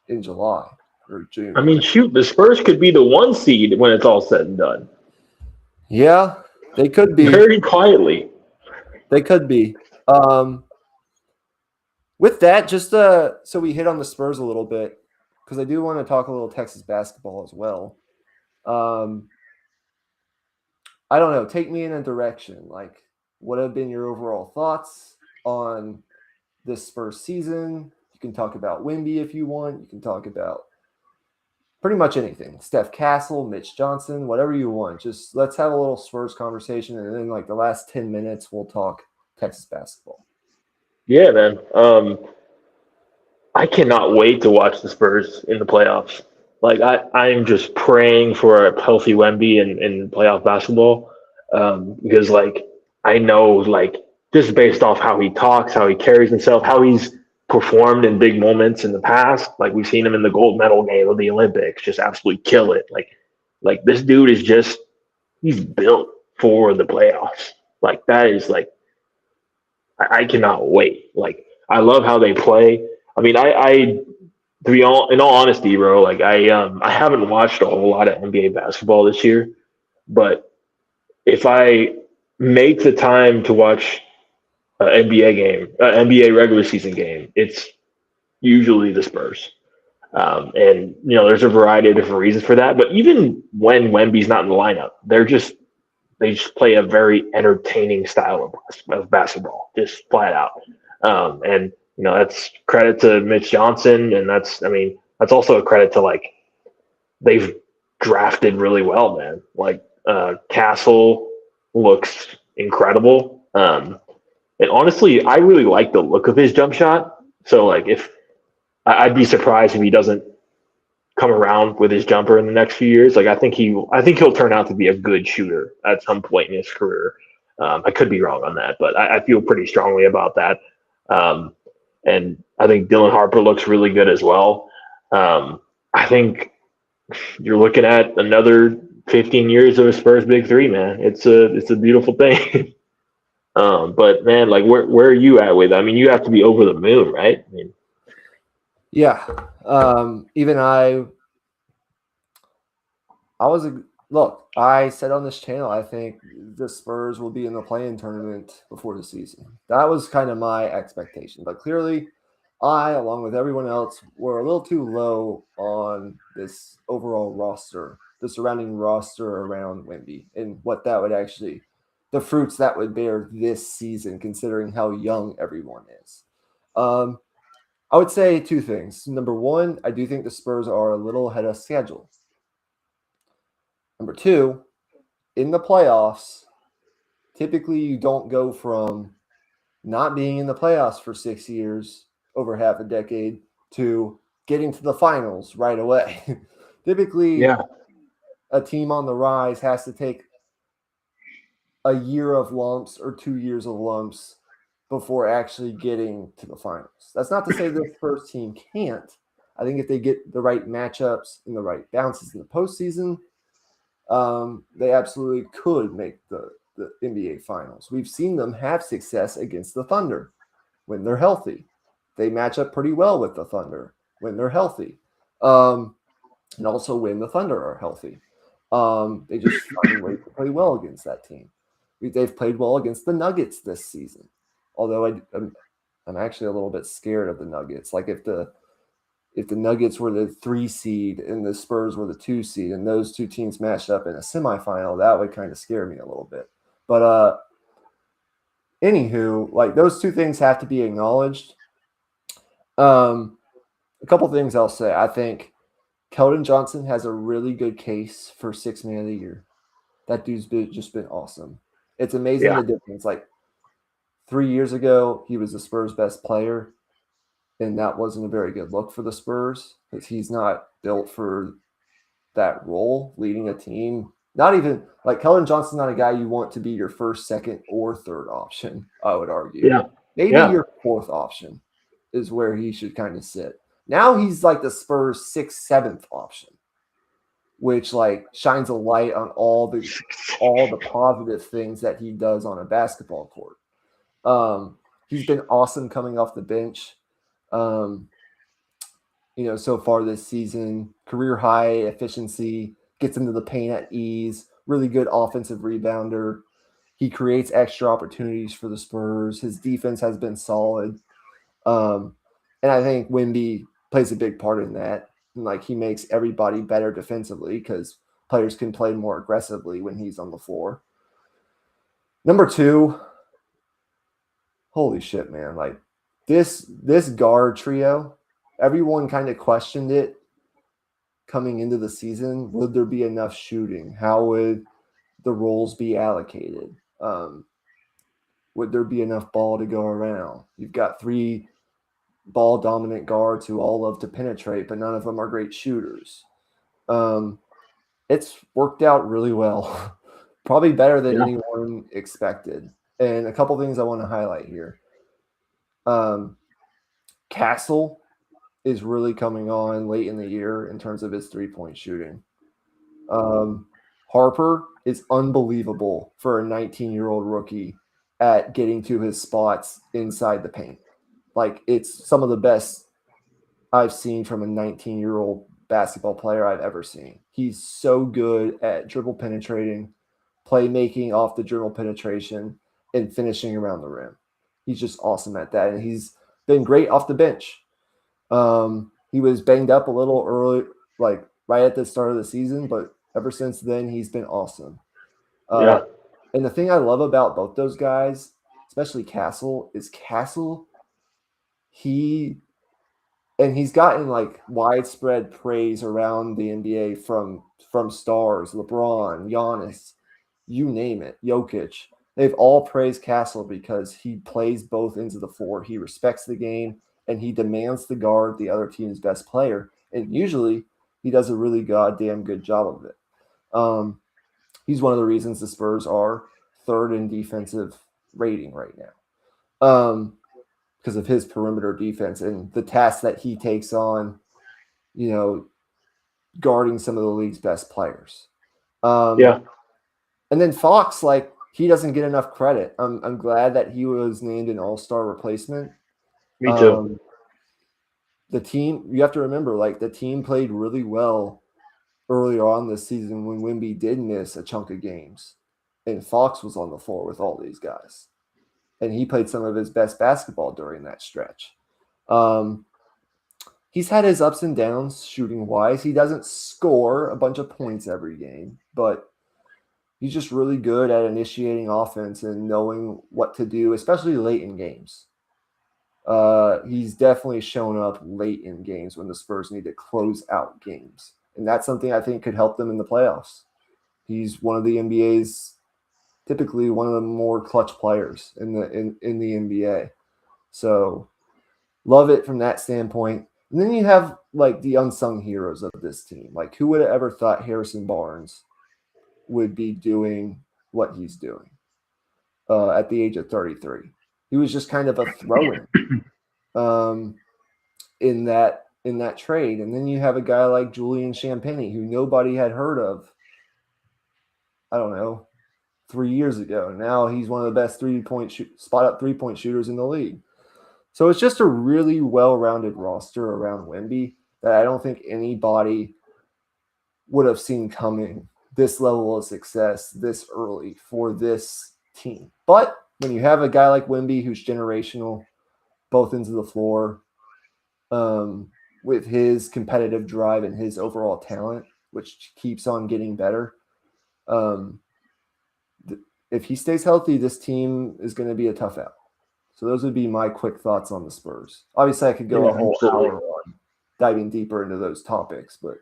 in July or June. I mean, shoot, the Spurs could be the 1 seed when it's all said and done. Yeah, They could be. very quietly. They could be. With that, just so we hit on the Spurs a little bit, because I do want to talk a little Texas basketball as well. I don't know. Take me in a direction. Like, what have been your overall thoughts on this Spurs season? You can talk about Wemby if you want. You can talk about pretty much anything. Steph Castle, Mitch Johnson, whatever you want. Just let's have a little Spurs conversation, and then like the last 10 minutes, we'll talk Texas basketball. Yeah, man. I cannot wait to watch the Spurs in the playoffs. Like I'm just praying for a healthy Wemby in playoff basketball, because like I know like just based off how he talks, how he carries himself, how he's performed in big moments in the past. Like we've seen him in the gold medal game of the Olympics, just absolutely kill it. Like this dude is just he's built for the playoffs. Like that is like I cannot wait. Like I love how they play. I mean, I to be all in all honesty, bro, like I haven't watched a whole lot of NBA basketball this year, but if I make the time to watch an NBA game, NBA regular season game, it's usually the Spurs. And you know, there's a variety of different reasons for that. But even when Wemby's not in the lineup, they just play a very entertaining style of basketball, just flat out. And you know that's credit to Mitch Johnson, and that's also a credit to like they've drafted really well, man. Like Castle looks incredible, and honestly, I really like the look of his jump shot. So like if I'd be surprised if he doesn't come around with his jumper in the next few years. Like I think he'll turn out to be a good shooter at some point in his career. I could be wrong on that, but I feel pretty strongly about that. Um, and I think Dylan Harper looks really good as well. I think you're looking at another 15 years of a Spurs big three, man. It's a beautiful thing. But man, like where are you at with it? I mean, you have to be over the moon, right? I mean, Yeah. Even I was a look. I said on this channel, I think the Spurs will be in the play-in tournament before the season. That was kind of my expectation, but clearly, I, along with everyone else, were a little too low on this overall roster, the surrounding roster around Wemby, and what that would actually, the fruits that would bear this season, considering how young everyone is. Um, I would say two things. Number one, I do think the Spurs are a little ahead of schedule. Number two, in the playoffs, typically you don't go from not being in the playoffs for 6 years, over half a decade, to getting to the finals right away. Typically, yeah, a team on the rise has to take a year of lumps or 2 years of lumps before actually getting to the finals. That's not to say this first team can't. I think if they get the right matchups and the right bounces in the postseason, they absolutely could make the NBA Finals. We've seen them have success against the Thunder when they're healthy. They match up pretty well with the Thunder when they're healthy, and also when the Thunder are healthy. They just find ways to play well against that team. They've played well against the Nuggets this season, although I'm actually a little bit scared of the Nuggets. Like if the Nuggets were the 3 seed and the Spurs were the 2 seed, and those two teams matched up in a semifinal, that would kind of scare me a little bit. But anywho, like those two things have to be acknowledged. A couple things I'll say. I think Keldon Johnson has a really good case for 6 Man of the Year. That dude's just been awesome. It's amazing yeah, the difference. Like 3 years ago, he was the Spurs' best player, and that wasn't a very good look for the Spurs because he's not built for that role, leading a team. Not even like Keldon Johnson's not a guy you want to be your first, second, or third option, I would argue. yeah, Maybe yeah. your fourth option is where he should kind of sit. Now he's like the Spurs' sixth, seventh option, which like shines a light on all the positive things that he does on a basketball court. He's been awesome coming off the bench. Um, so far this season, career high efficiency, gets into the paint at ease, really good offensive rebounder. He creates extra opportunities for the Spurs. His defense has been solid. And I think Wemby plays a big part in that. And like he makes everybody better defensively because players can play more aggressively when he's on the floor. Number 2, holy shit, man. Like this guard trio, everyone kind of questioned it coming into the season. Would there be enough shooting? How would the roles be allocated? Would there be enough ball to go around? You've got 3 ball dominant guards who all love to penetrate, but none of them are great shooters. It's worked out really well. Probably better than anyone expected. And a couple things I want to highlight here. Castle is really coming on late in the year in terms of his 3-point shooting. Harper is unbelievable for a 19-year-old rookie at getting to his spots inside the paint. Like, it's some of the best I've seen from a 19-year-old basketball player I've ever seen. He's so good at dribble penetrating, playmaking off the dribble penetration, and finishing around the rim. He's just awesome at that, and he's been great off the bench. He was banged up a little early, like right at the start of the season, but ever since then, he's been awesome. And the thing I love about both those guys, especially Castle, is he's gotten like widespread praise around the NBA from stars, LeBron, Giannis, you name it, Jokic. They've all praised Castle because he plays both ends of the floor. He respects the game, and he demands to guard the other team's best player. And usually he does a really goddamn good job of it. He's one of the reasons the Spurs are 3rd in defensive rating right now. Because of his perimeter defense and the task that he takes on, guarding some of the league's best players. And then Fox, like, he doesn't get enough credit. I'm glad that he was named an all-star replacement. Me too. The team, you have to remember, like, the team played really well earlier on this season when Wemby did miss a chunk of games. And Fox was on the floor with all these guys. And he played some of his best basketball during that stretch. He's had his ups and downs shooting-wise. He doesn't score a bunch of points every game, but he's just really good at initiating offense and knowing what to do, especially late in games. He's definitely shown up late in games when the Spurs need to close out games. And that's something I think could help them in the playoffs. He's one of the NBA's typically one of the more clutch players in the NBA. So love it from that standpoint. And then you have like the unsung heroes of this team. Like, who would have ever thought Harrison Barnes would be doing what he's doing at the age of 33? He was just kind of a throw-in in that trade. And then you have a guy like Julian Champagnie, who nobody had heard of, I don't know, 3 years ago. Now he's one of the best spot-up three-point shooters in the league. So it's just a really well-rounded roster around Wemby that I don't think anybody would have seen coming this level of success this early for this team. But when you have a guy like Wemby who's generational, both ends of the floor, with his competitive drive and his overall talent, which keeps on getting better, if he stays healthy, this team is going to be a tough out. So those would be my quick thoughts on the Spurs. Obviously, I could go a whole hour on diving deeper into those topics, but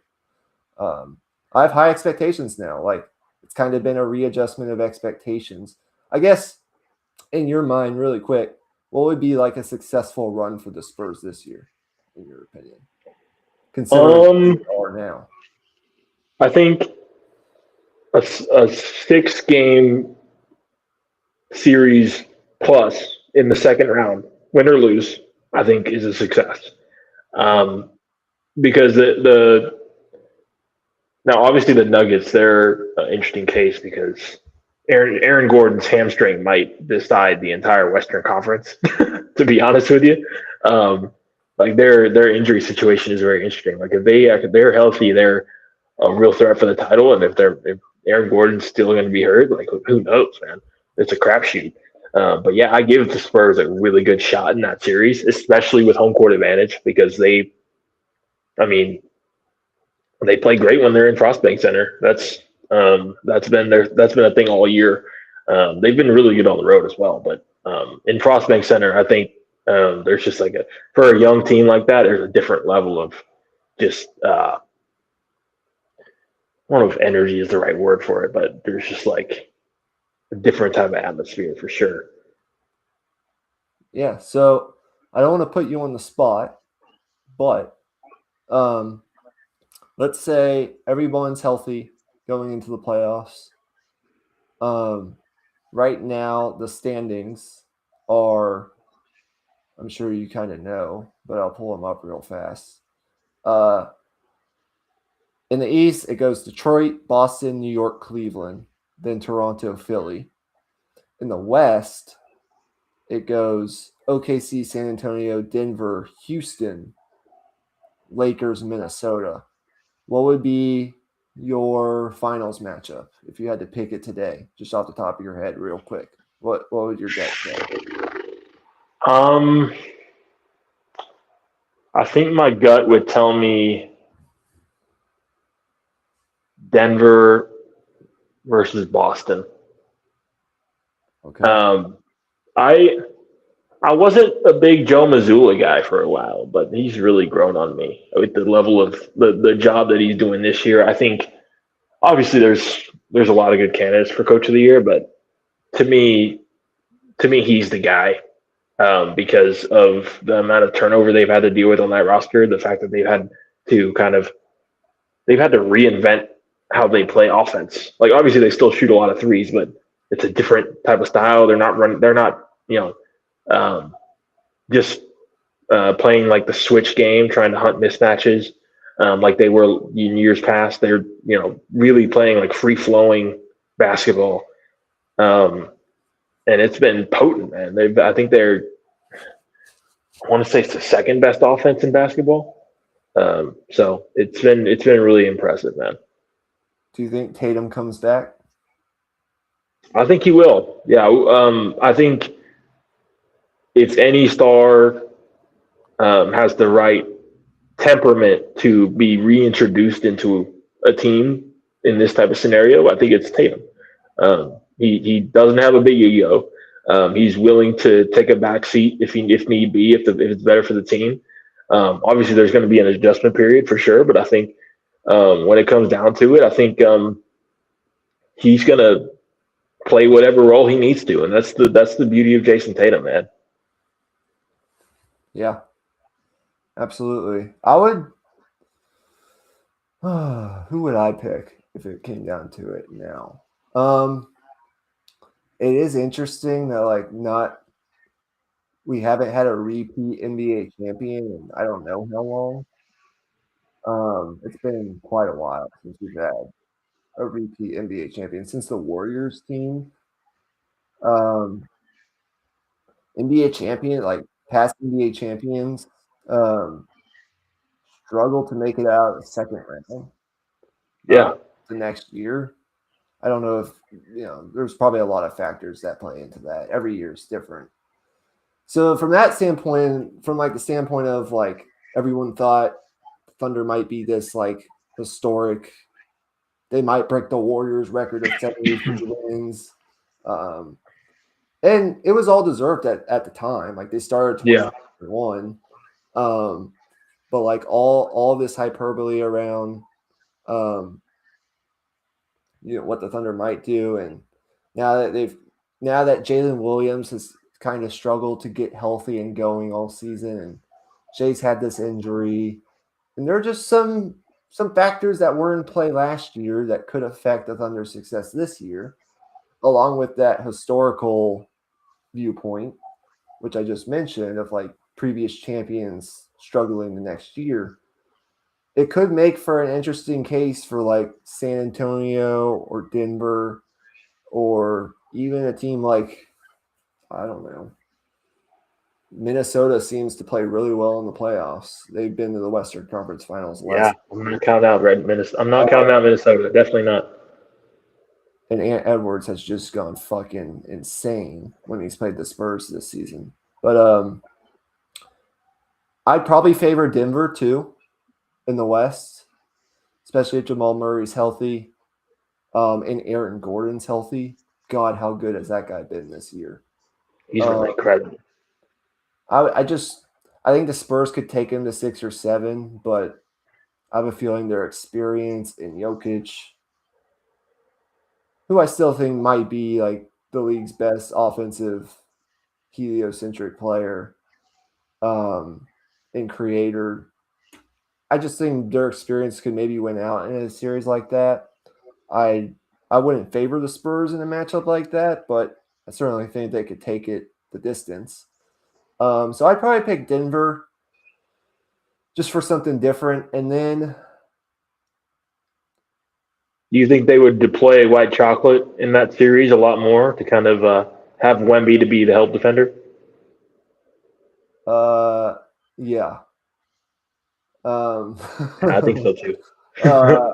I have high expectations now. Like, it's kind of been a readjustment of expectations. I guess, in your mind, really quick, what would be like a successful run for the Spurs this year, in your opinion? Considering what they are now. I think a 6-game series plus in the second round, win or lose, I think is a success. Because now obviously the Nuggets, they're an interesting case because Aaron Gordon's hamstring might decide the entire Western Conference. To be honest with you, like their injury situation is very interesting. Like if they're healthy, they're a real threat for the title, and if Aaron Gordon's still going to be hurt, like who knows, man. it's a crapshoot. But yeah, I give the Spurs a really good shot in that series, especially with home court advantage because I mean, they play great when they're in Frost Bank Center. That's been a thing all year. They've been really good on the road as well, but in Frost Bank Center, I think there's just like for a young team like that, there's a different level of just I don't know if energy is the right word for it, but there's just like a different type of atmosphere for sure. Yeah. So I don't want to put you on the spot, but um, let's say everyone's healthy going into the playoffs. Um, right now, the standings are, I'm sure you kind of know, but I'll pull them up real fast. Uh, in the East, it goes Detroit, Boston, New York, Cleveland, then Toronto, Philly. In the West, it goes OKC, San Antonio, Denver, Houston, Lakers, Minnesota. What would be your finals matchup if you had to pick it today, just off the top of your head, real quick? What would your gut say? Um, I think my gut would tell me Denver versus Boston. Okay. Um, I I wasn't a big Joe Mazzulla guy for a while, but he's really grown on me with the level of the job that he's doing this year. I think obviously there's a lot of good candidates for Coach of the Year, but to me he's the guy because of the amount of turnover they've had to deal with on that roster, the fact that to they've had to reinvent how they play offense. Like obviously they still shoot a lot of threes, but it's a different type of style. They're not running. They're not just playing like the switch game, trying to hunt mismatches like they were in years past. They're really playing like free flowing basketball, um, and it's been potent, man. I think they're I want to say it's the second best offense in basketball. So it's been really impressive, man. Do you think Tatum comes back? I think he will. Yeah, I think if any star has the right temperament to be reintroduced into a team in this type of scenario, I think it's Tatum. He doesn't have a big ego. He's willing to take a back seat if need be if it's better for the team. Obviously, there's going to be an adjustment period for sure, but I think when it comes down to it, I think he's going to play whatever role he needs to, and that's the beauty of Jason Tatum, man. Yeah, absolutely. I would. Who would I pick if it came down to it now? It is interesting that we haven't had a repeat NBA champion in I don't know how long. It's been quite a while since we've had a repeat NBA champion since the Warriors team. Um, NBA champion, like past NBA champions, um, struggle to make it out of the second round Yeah, the next year. I don't know if there's probably a lot of factors that play into that. Every year is different. So from that standpoint, from like the standpoint of like everyone thought Thunder might be this like historic, they might break the Warriors record of 73 wins. And it was all deserved at the time. Like they started yeah, 2021. But like all this hyperbole around um, what the Thunder might do, and now that Jalen Williams has kind of struggled to get healthy and going all season, and Jay's had this injury, and there are just some factors that were in play last year that could affect the Thunder's success this year, along with that historical viewpoint, which I just mentioned of like previous champions struggling the next year. It could make for an interesting case for like San Antonio or Denver or even a team like, I don't know. Minnesota seems to play really well in the playoffs. They've been to the Western Conference Finals yeah. last. I'm not counting out Minnesota. I'm not counting out Minnesota. Definitely not. And Edwards has just gone fucking insane when he's played the Spurs this season. But I'd probably favor Denver too in the West, especially if Jamal Murray's healthy, and Aaron Gordon's healthy. God, how good has that guy been this year? He's been incredible. I think the Spurs could take him to 6 or 7, but I have a feeling their experience in Jokic, who I still think might be like the league's best offensive heliocentric player, and creator. I just think their experience could maybe win out in a series like that. I I wouldn't favor the Spurs in a matchup like that, but I certainly think they could take it the distance. So I'd probably pick Denver just for something different. And then Do you think they would deploy white chocolate in that series a lot more to kind of have Wemby to be the help defender? yeah. Um, I think so too. uh,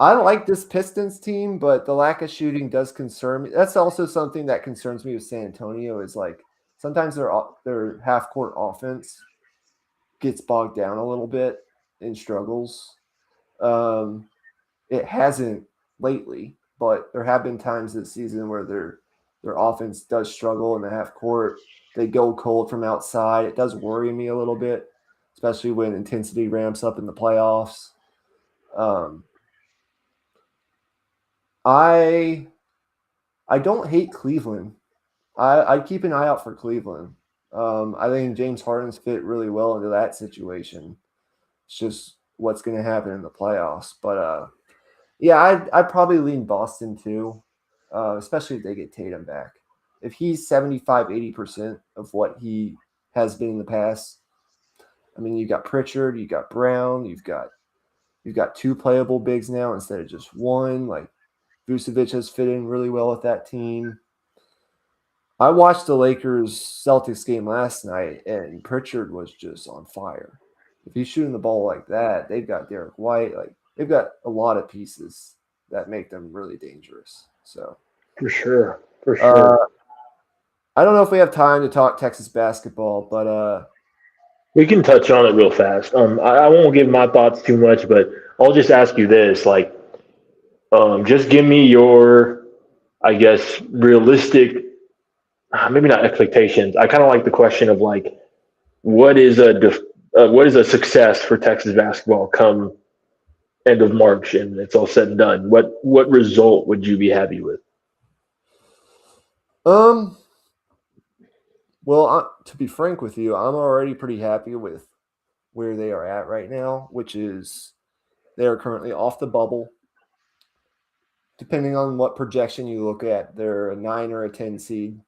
I like this Pistons team, but the lack of shooting does concern me. That's also something that concerns me with San Antonio is like sometimes their half court offense gets bogged down a little bit and struggles. Um, it hasn't lately, but there have been times this season where their offense does struggle in the half court. They go cold from outside. It does worry me a little bit, especially when intensity ramps up in the playoffs. Um, I I don't hate Cleveland. I keep an eye out for Cleveland. I think James Harden's fit really well into that situation. It's just what's going to happen in the playoffs. But yeah, I'd probably lean Boston too, especially if they get Tatum back. If he's 75-80% of what he has been in the past, I mean, you got Pritchard, you got Brown, you've got two playable bigs now instead of just one. Like Vucevic has fit in really well with that team. I watched the Lakers Celtics game last night, and Pritchard was just on fire. If he's shooting the ball like that, they've got Derek White. Like they've got a lot of pieces that make them really dangerous. So For sure. For sure. I don't know if we have time to talk Texas basketball, but We can touch on it real fast. I won't give my thoughts too much, but I'll just ask you this: like, just give me your, I guess, realistic, maybe not expectations. I kind of like the question of like, what is what is a success for Texas basketball come end of March and it's all said and done? What result would you be happy with? um, well, to be frank with you, I'm already pretty happy with where they are at right now, which is they are currently off the bubble. Depending on what projection you look at, they're a 9 or a 10 seed.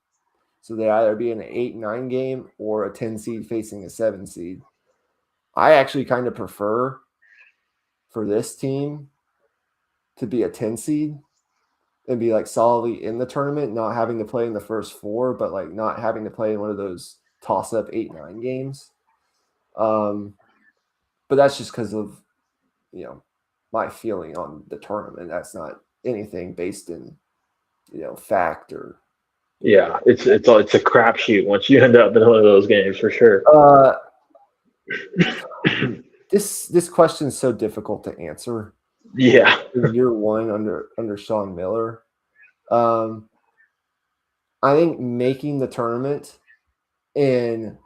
So they either be in an 8-9 game or a 10 seed facing a 7 seed. I actually kind of prefer for this team to be a 10 seed and be like solidly in the tournament, not having to play in the first four, but like not having to play in one of those toss up 8-9 games. But that's just because of, my feeling on the tournament. That's not anything based in, fact or. Yeah, it's a crapshoot once you end up in one of those games for sure. This question is so difficult to answer. Yeah, Year one under Sean Miller. I think making the tournament and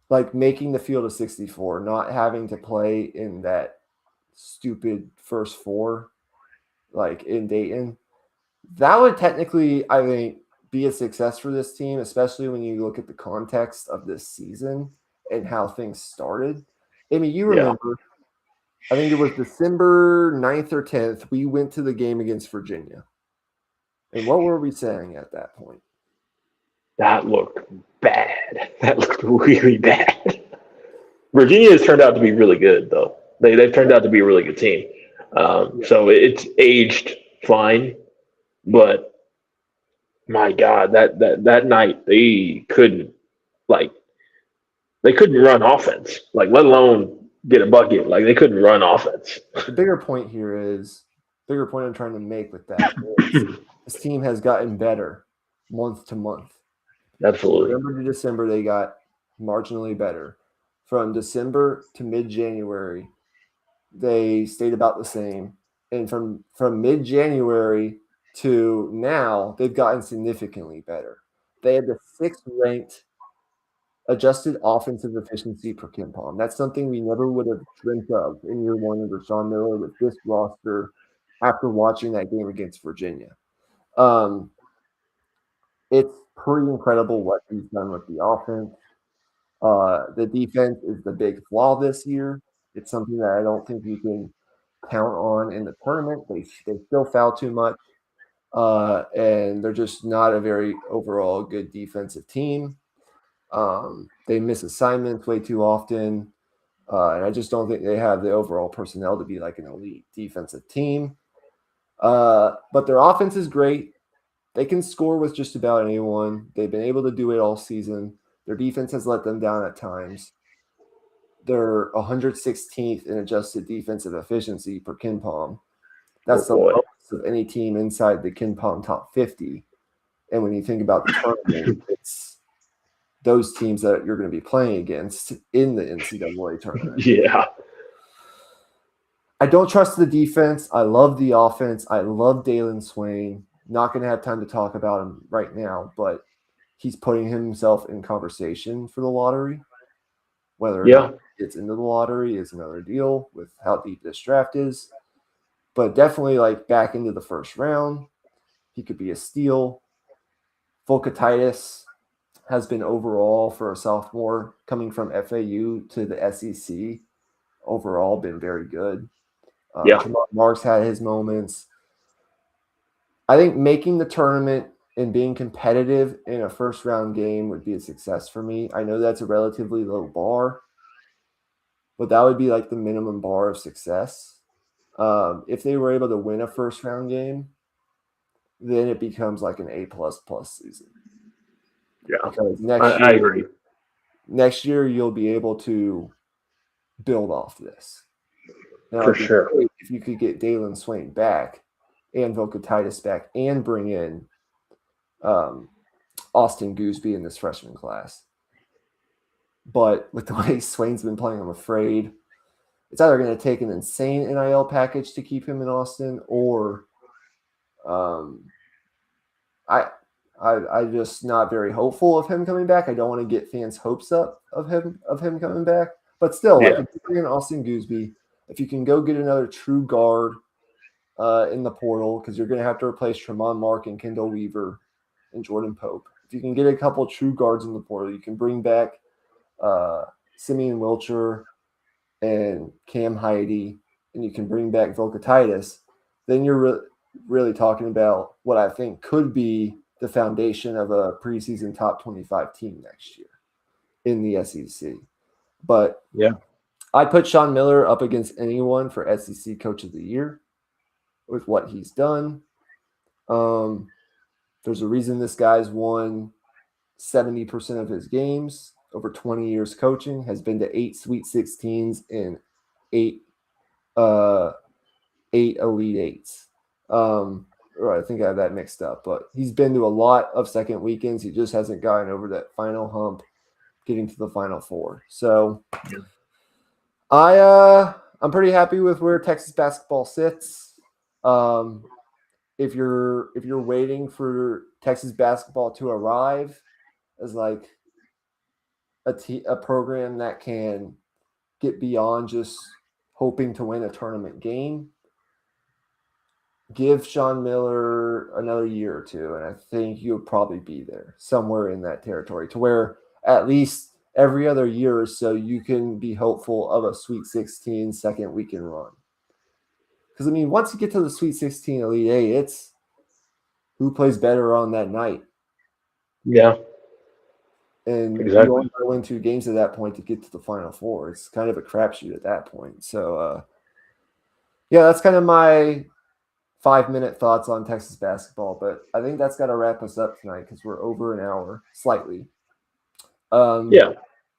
like making the field of 64, not having to play in that stupid first four, like in Dayton, that would technically, I think, be a success for this team, especially when you look at the context of this season and how things started. I mean, you remember, I think it was December 9th or 10th, we went to the game against Virginia. And what were we saying at that point? that looked bad. That looked really bad. Virginia has turned out to be really good, though. They've turned out to be a really good team. So it's aged fine, but my God, that night like they couldn't run offense, like let alone get a bucket. Like they couldn't run offense. The bigger point here is bigger point I'm trying to make with that is this team has gotten better month to month. Absolutely. November to December, they got marginally better. From December to mid-January, they stayed about the same. And from mid-January to now, they've gotten significantly better. They had the 6th ranked adjusted offensive efficiency per KenPom. That's something we never would have dreamt of in year one under Sean Miller with this roster after watching that game against Virginia. It's pretty incredible what he's done with the offense. The defense is the big flaw this year. It's something that I don't think you can count on in the tournament. They still foul too much, and they're just not a very overall good defensive team. They miss assignments way too often, and I just don't think they have the overall personnel to be like an elite defensive team. But their offense is great. They can score with just about anyone. They've been able to do it all season. Their defense has let them down at times. They're 116th in adjusted defensive efficiency per KenPom. That's the lowest of any team inside the KenPom top 50. And when you think about the tournament, it's those teams that you're going to be playing against in the NCAA tournament. Yeah. I don't trust the defense. I love the offense. I love Dailyn Swain. Not going to have time to talk about him right now, but he's putting himself in conversation for the lottery. Whether or not he gets into the lottery is another deal with how deep this draft is. But definitely like back into the first round. He could be a steal. Volkatitis has been overall for a sophomore coming from FAU to the SEC overall been very good. Tremont Marks had his moments. I think making the tournament and being competitive in a first round game would be a success for me. I know that's a relatively low bar, but that would be like the minimum bar of success. If they were able to win a first round game, then it becomes like an A++ season. Yeah, because I agree. Next year you'll be able to build off this. Now, for sure. If you could get Dailyn Swain back and Volkatitis back and bring in Austin Gooseby in this freshman class. But with the way Swain's been playing, I'm afraid it's either going to take an insane NIL package to keep him in Austin, or I'm just not very hopeful of him coming back. I don't want to get fans' hopes up of him coming back. But still, like if you bring in Austin Gooseby, if you can go get another true guard in the portal, because you're going to have to replace Tremont Mark and Kendall Weaver and Jordan Pope. If you can get a couple true guards in the portal, you can bring back Simeon Wilcher and Cam Heide, and you can bring back Volkatitis, then you're really talking about what I think could be the foundation of a preseason top 25 team next year in the SEC. But yeah, I put Sean Miller up against anyone for SEC Coach of the Year with what he's done. There's a reason this guy's won 70% of his games over 20 years coaching, has been to 8 Sweet 16s and 8 Elite Eights. Or I think I have that mixed up, but he's been to a lot of second weekends. He just hasn't gotten over that final hump, getting to the Final Four. So I'm pretty happy with where Texas basketball sits. If you're waiting for Texas basketball to arrive as like a program that can get beyond just hoping to win a tournament game, give Sean Miller another year or two, and I think you'll probably be there somewhere in that territory to where at least every other year or so you can be hopeful of a Sweet 16 second weekend run. Because, I mean, once you get to the Sweet 16 Elite Eight, it's who plays better on that night. Yeah. And exactly. You only got to win 2 games at that point to get to the Final Four. It's kind of a crapshoot at that point. So, yeah, that's kind of my 5-minute thoughts on Texas basketball. But I think that's got to wrap us up tonight because we're over an hour, slightly. Yeah.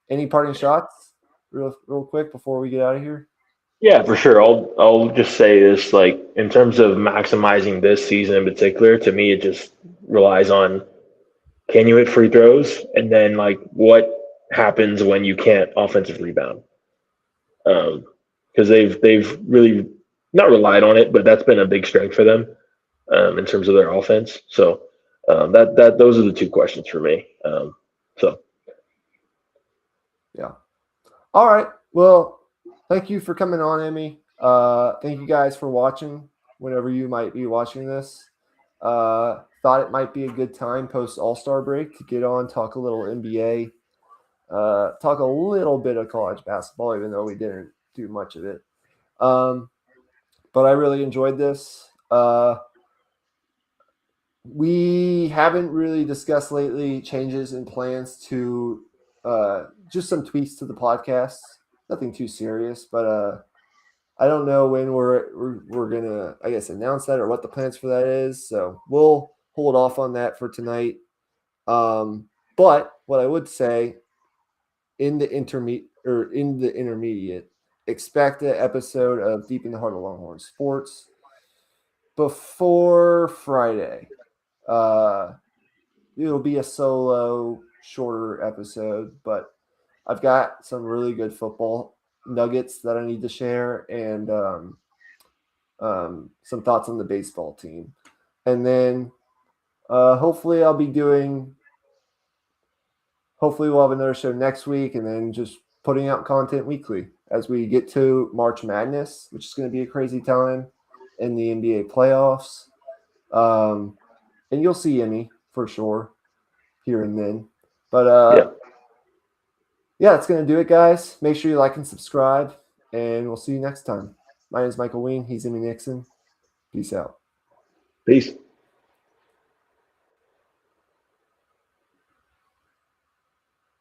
Any parting shots real quick before we get out of here? Yeah, for sure. I'll just say this, like in terms of maximizing this season in particular, to me it just relies on can you hit free throws and then like what happens when you can't offensive rebound. Because they've really not relied on it, but that's been a big strength for them in terms of their offense. So that those are the two questions for me. So Yeah. All right. Well, thank you for coming on, Emmy. Thank you guys for watching whenever you might be watching this. Thought it might be a good time post All-Star break to get on, talk a little NBA, talk a little bit of college basketball, even though we didn't do much of it. But I really enjoyed this. We haven't really discussed lately changes in plans to just some tweaks to the podcast. Nothing too serious, but I don't know when we're gonna, I guess, announce that or what the plans for that is. So we'll hold off on that for tonight. But what I would say in the intermediate, expect an episode of Deep in the Heart of Longhorn Sports before Friday. It'll be a solo, shorter episode, but I've got some really good football nuggets that I need to share and some thoughts on the baseball team. And then hopefully we'll have another show next week and then just putting out content weekly as we get to March Madness, which is going to be a crazy time in the NBA playoffs. And you'll see Emmy for sure here and then. But yeah, that's going to do it, guys. Make sure you like and subscribe, and we'll see you next time. My name is Michael Ween. He's Emmy Nixon. Peace out. peace.